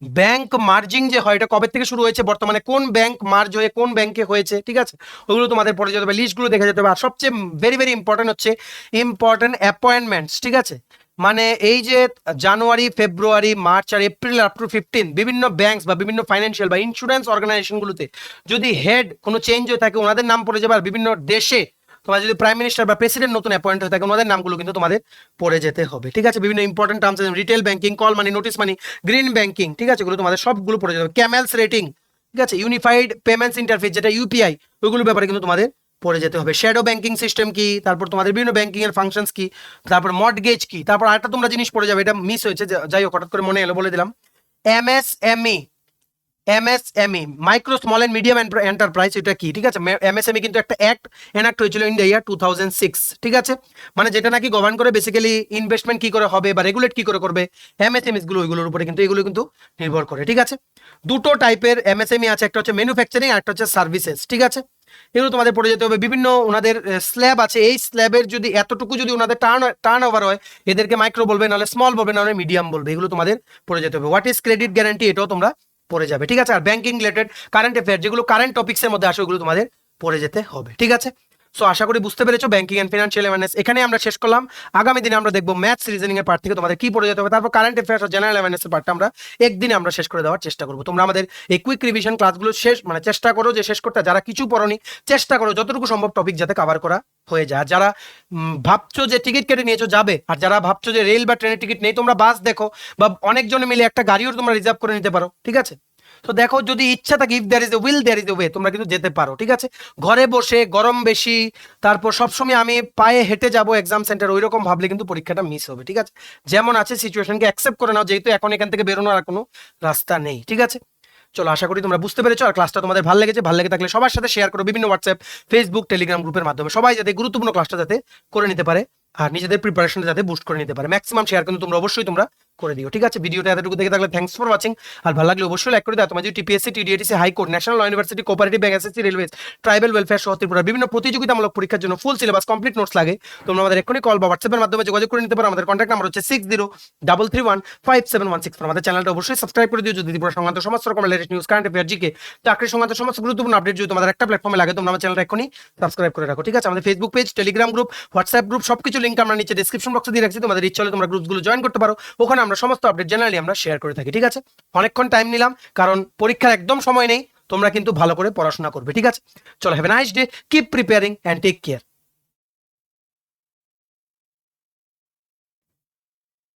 ব্যাংক মার্জিং যে হয়, এটা কবে থেকে শুরু হয়েছে, বর্তমানে কোন ব্যাংক মার্জ হয়ে কোন ব্যাংকে হয়েছে, ঠিক আছে, ওগুলো তোমাদের পড়ে যেতে হবে, লিস্টগুলো দেখে যেতে হবে। আর সবচেয়ে ভেরি ভেরি ইম্পর্টেন্ট হচ্ছে ইম্পর্টেন্ট অ্যাপয়েন্টমেন্টস, ঠিক আছে। মানে এই যে জানুয়ারি, ফেব্রুয়ারি, মার্চ আর এপ্রিল আপ টু 15 বিভিন্ন ব্যাংকস বা বিভিন্ন ফাইন্যান্সিয়াল বা ইন্স্যুরেন্স অর্গানাইজেশনগুলোতে যদি হেড কোনো চেঞ্জ হয়ে থাকে, ওনাদের নাম পড়ে যাবে। আর বিভিন্ন দেশে তোমার যদি প্রাইম মিনিস্টার বা প্রেসিডেন্ট নতুন অ্যাপয়েন্ট হয়ে থাকে, ওনাদের নামগুলো কিন্তু তোমাদের পড়ে যেতে হবে, ঠিক আছে। বিভিন্ন important terms, retail banking, call money, notice money, green banking, ঠিক আছে, এগুলো তোমাদের সবগুলো পড়ে যেতে হবে। ক্যামেলস রেটিং, ঠিক আছে, ইউনিফাইড পেমেন্টস ইন্টারফেস যেটা ইউপিআই, ওইগুলো ব্যাপারে কিন্তু তোমাদের পড়ে যেতে হবে। শ্যাডো ব্যাংকিং সিস্টেম কি, তারপর তোমাদের বিভিন্ন ব্যাংকিং এর ফাংশনস কি, তারপর মর্টগেজ কি, তারপর আরেকটা তোমরা জিনিস পড়ে যাবে, এটা মিস হয়েছে, যাই হোক হঠাৎ করে মনে এলো বলে দিলাম। MSME, MSME micro small and medium enterprise, এটা কি, ঠিক আছে। এমএসএমই কিন্তু একটা এনাক্ট হয়েছিল ইন দ্য ইয়ার 2006, ঠিক আছে, মানে যেটা নাকি গভর্ন করে বেসিক্যালি ইনভেস্টমেন্ট কি করে হবে বা রেগুলেট কি করে করবে, এমএসএমইস গুলো ওইগুলোর উপরে কিন্তু এগুলো কিন্তু নির্ভর করে, ঠিক আছে। দুটো টাইপের এমএসএমই আছে, একটা হচ্ছে ম্যানুফ্যাকচারিং আর একটা হচ্ছে সার্ভিসেস, ঠিক আছে। এগুলো তোমাদের পড়ে যেতে হবে। বিভিন্ন ওনাদের স্ল্যাব আছে, এই স্ল্যাবের যদি এতটুকু যদি ওনাদের টার্ন ওভার হয়, এদেরকে মাইক্রো বলবে, নাহলে স্মল বলবে, নাহলে মিডিয়াম বলবে, এগুলো তোমাদের পড়ে যেতে হবে। হোয়াট ইজ ক্রেডিট গ্যারান্টি, এটাও তোমরা পড়ে যাবে, ঠিক আছে। আর ব্যাংকিং রিলেটেড কারেন্ট অ্যাফেয়ার যেগুলো কারেন্ট টপিক্সের মধ্যে আসে, ওগুলো তোমাদের পড়ে যেতে হবে, ঠিক আছে। সো আশা করি বুঝতে পেরেছো ব্যাংকিং এন্ড ফিনান্সিয়াল অ্যাওয়ারনেস এখানে আমরা শেষ করলাম। আগামী দিনে আমরা দেখবো ম্যাথস রিজনিং এর পার্ট থেকে তোমাদের কি পড়ে যেতে হবে, তারপর কারেন্ট অ্যাফেয়ার্স আর জেনারেল অ্যাওয়ারনেস এর পার্টটা আমরা একদিনে আমরা শেষ করে দেওয়ার চেষ্টা করবো। তোমরা আমাদের এই কুইক রিভিশন ক্লাসগুলো মানে চেষ্টা করো যে শেষ করতে, যারা কিছু পড়োনি চেষ্টা করো যতটুকু সম্ভব টপিক যাতে কভার করা হয়ে যায়। যারা ভাবছো যে টিকিট কেটে নিয়েছো যাবে, আর যারা ভাবছো যে রেল বা ট্রেনের টিকিট নেই, তোমরা বাস দেখো, বা অনেকজনে মিলে একটা গাড়িও তোমরা রিজার্ভ করে নিতে পারো, ঠিক আছে। তো দেখো যদি ইচ্ছা থাকে, if there is a will there is a way, তোমরা কিন্তু যেতে পারো, ঠিক আছে। ঘরে বসে গরম বেশি, তারপর সবসময় আমি পায়ে হেঁটে যাব এক্সাম সেন্টার, ওই রকম ভাবলে কিন্তু পরীক্ষাটা মিস হবে, ঠিক আছে। যেমন আছে সিচুয়েশনকে অ্যাকসেপ্ট করে নাও, যেহেতু এখন এখান থেকে বেরোনোর আর কোনো রাস্তা নেই, ঠিক আছে। চলো আশা করি তোমরা বুঝতে পেরেছো, আর ক্লাসটা তোমাদের ভালো লেগেছে। ভালো লেগে থাকলে সবার সাথে শেয়ার করো, বিভিন্ন হোয়াটসঅ্যাপ, ফেসবুক, টেলিগ্রাম গ্রুপের মাধ্যমে, সবাই যাতে গুরুত্বপূর্ণ ক্লাসটা যাতে করে নিতে পারে আর নিজেদের প্রিপারেশনটা যাতে বুস্ট করে নিতে পারে। ম্যাক্সিমাম শেয়ার কিন্তু তোমরা অবশ্যই করে দিও, ঠিক আছে। ভিডিওটা এতটুকু দেখে থাকলে থ্যাঙ্কস ফর ওয়াচিং, আর ভালো লাগলে অবশ্যই লাইক করে দাও। তোমার যদি TPSC, TDATC, high court, national law university, cooperative bank, SSC, railways, tribal welfare সহ ত্রিপুরা বিভিন্ন প্রতিযোগিতামূলক পরীক্ষার জন্য ফুল সিলেবাস কমপ্লিট নোটস লাগে, তোমরা আমাদের এক্ষুনি কল বা হোয়াটসঅ্যাপের মাধ্যমে যোগাযোগ করে নিতে পারো। আমাদের কন্ট্যাক্ট নাম্বার হচ্ছে 6033157116। আমাদের চ্যানেলটা অবশ্যই সাবস্ক্রাইব করে দিও যদি ত্রিপুরা সংক্রান্ত সমস্ত রকমের latest news, current affair, GK, চাকরি সংক্রান্ত সমস্ত গুরুত্বপূর্ণ আপডেট যদি তোমাদের একটা প্ল্যাটফর্মে লাগে, তোমরা আমার চ্যানেলটা এক্ষুনি সাবস্ক্রাইব করে রাখো, ঠিক আছে। আমাদের Facebook page, Telegram group, WhatsApp group সবকিছু লিঙ্ক আমরা নিচে ডেসক্রিপশন বক্সে দিয়ে রাখছি, তোমাদের ইচ্ছা হলে তোমরা গ্রুপগুলো জয়েন করতে পারো, ওখানে আমরা সমস্ত আপডেট জেনারেলি আমরা শেয়ার করে থাকি, ঠিক আছে। অনেকক্ষণ টাইম নিলাম, কারণ পরীক্ষার একদম সময় নেই, তোমরা কিন্তু ভালো করে পড়াশোনা করবে, ঠিক আছে। চলো, have a nice day, keep preparing and take care.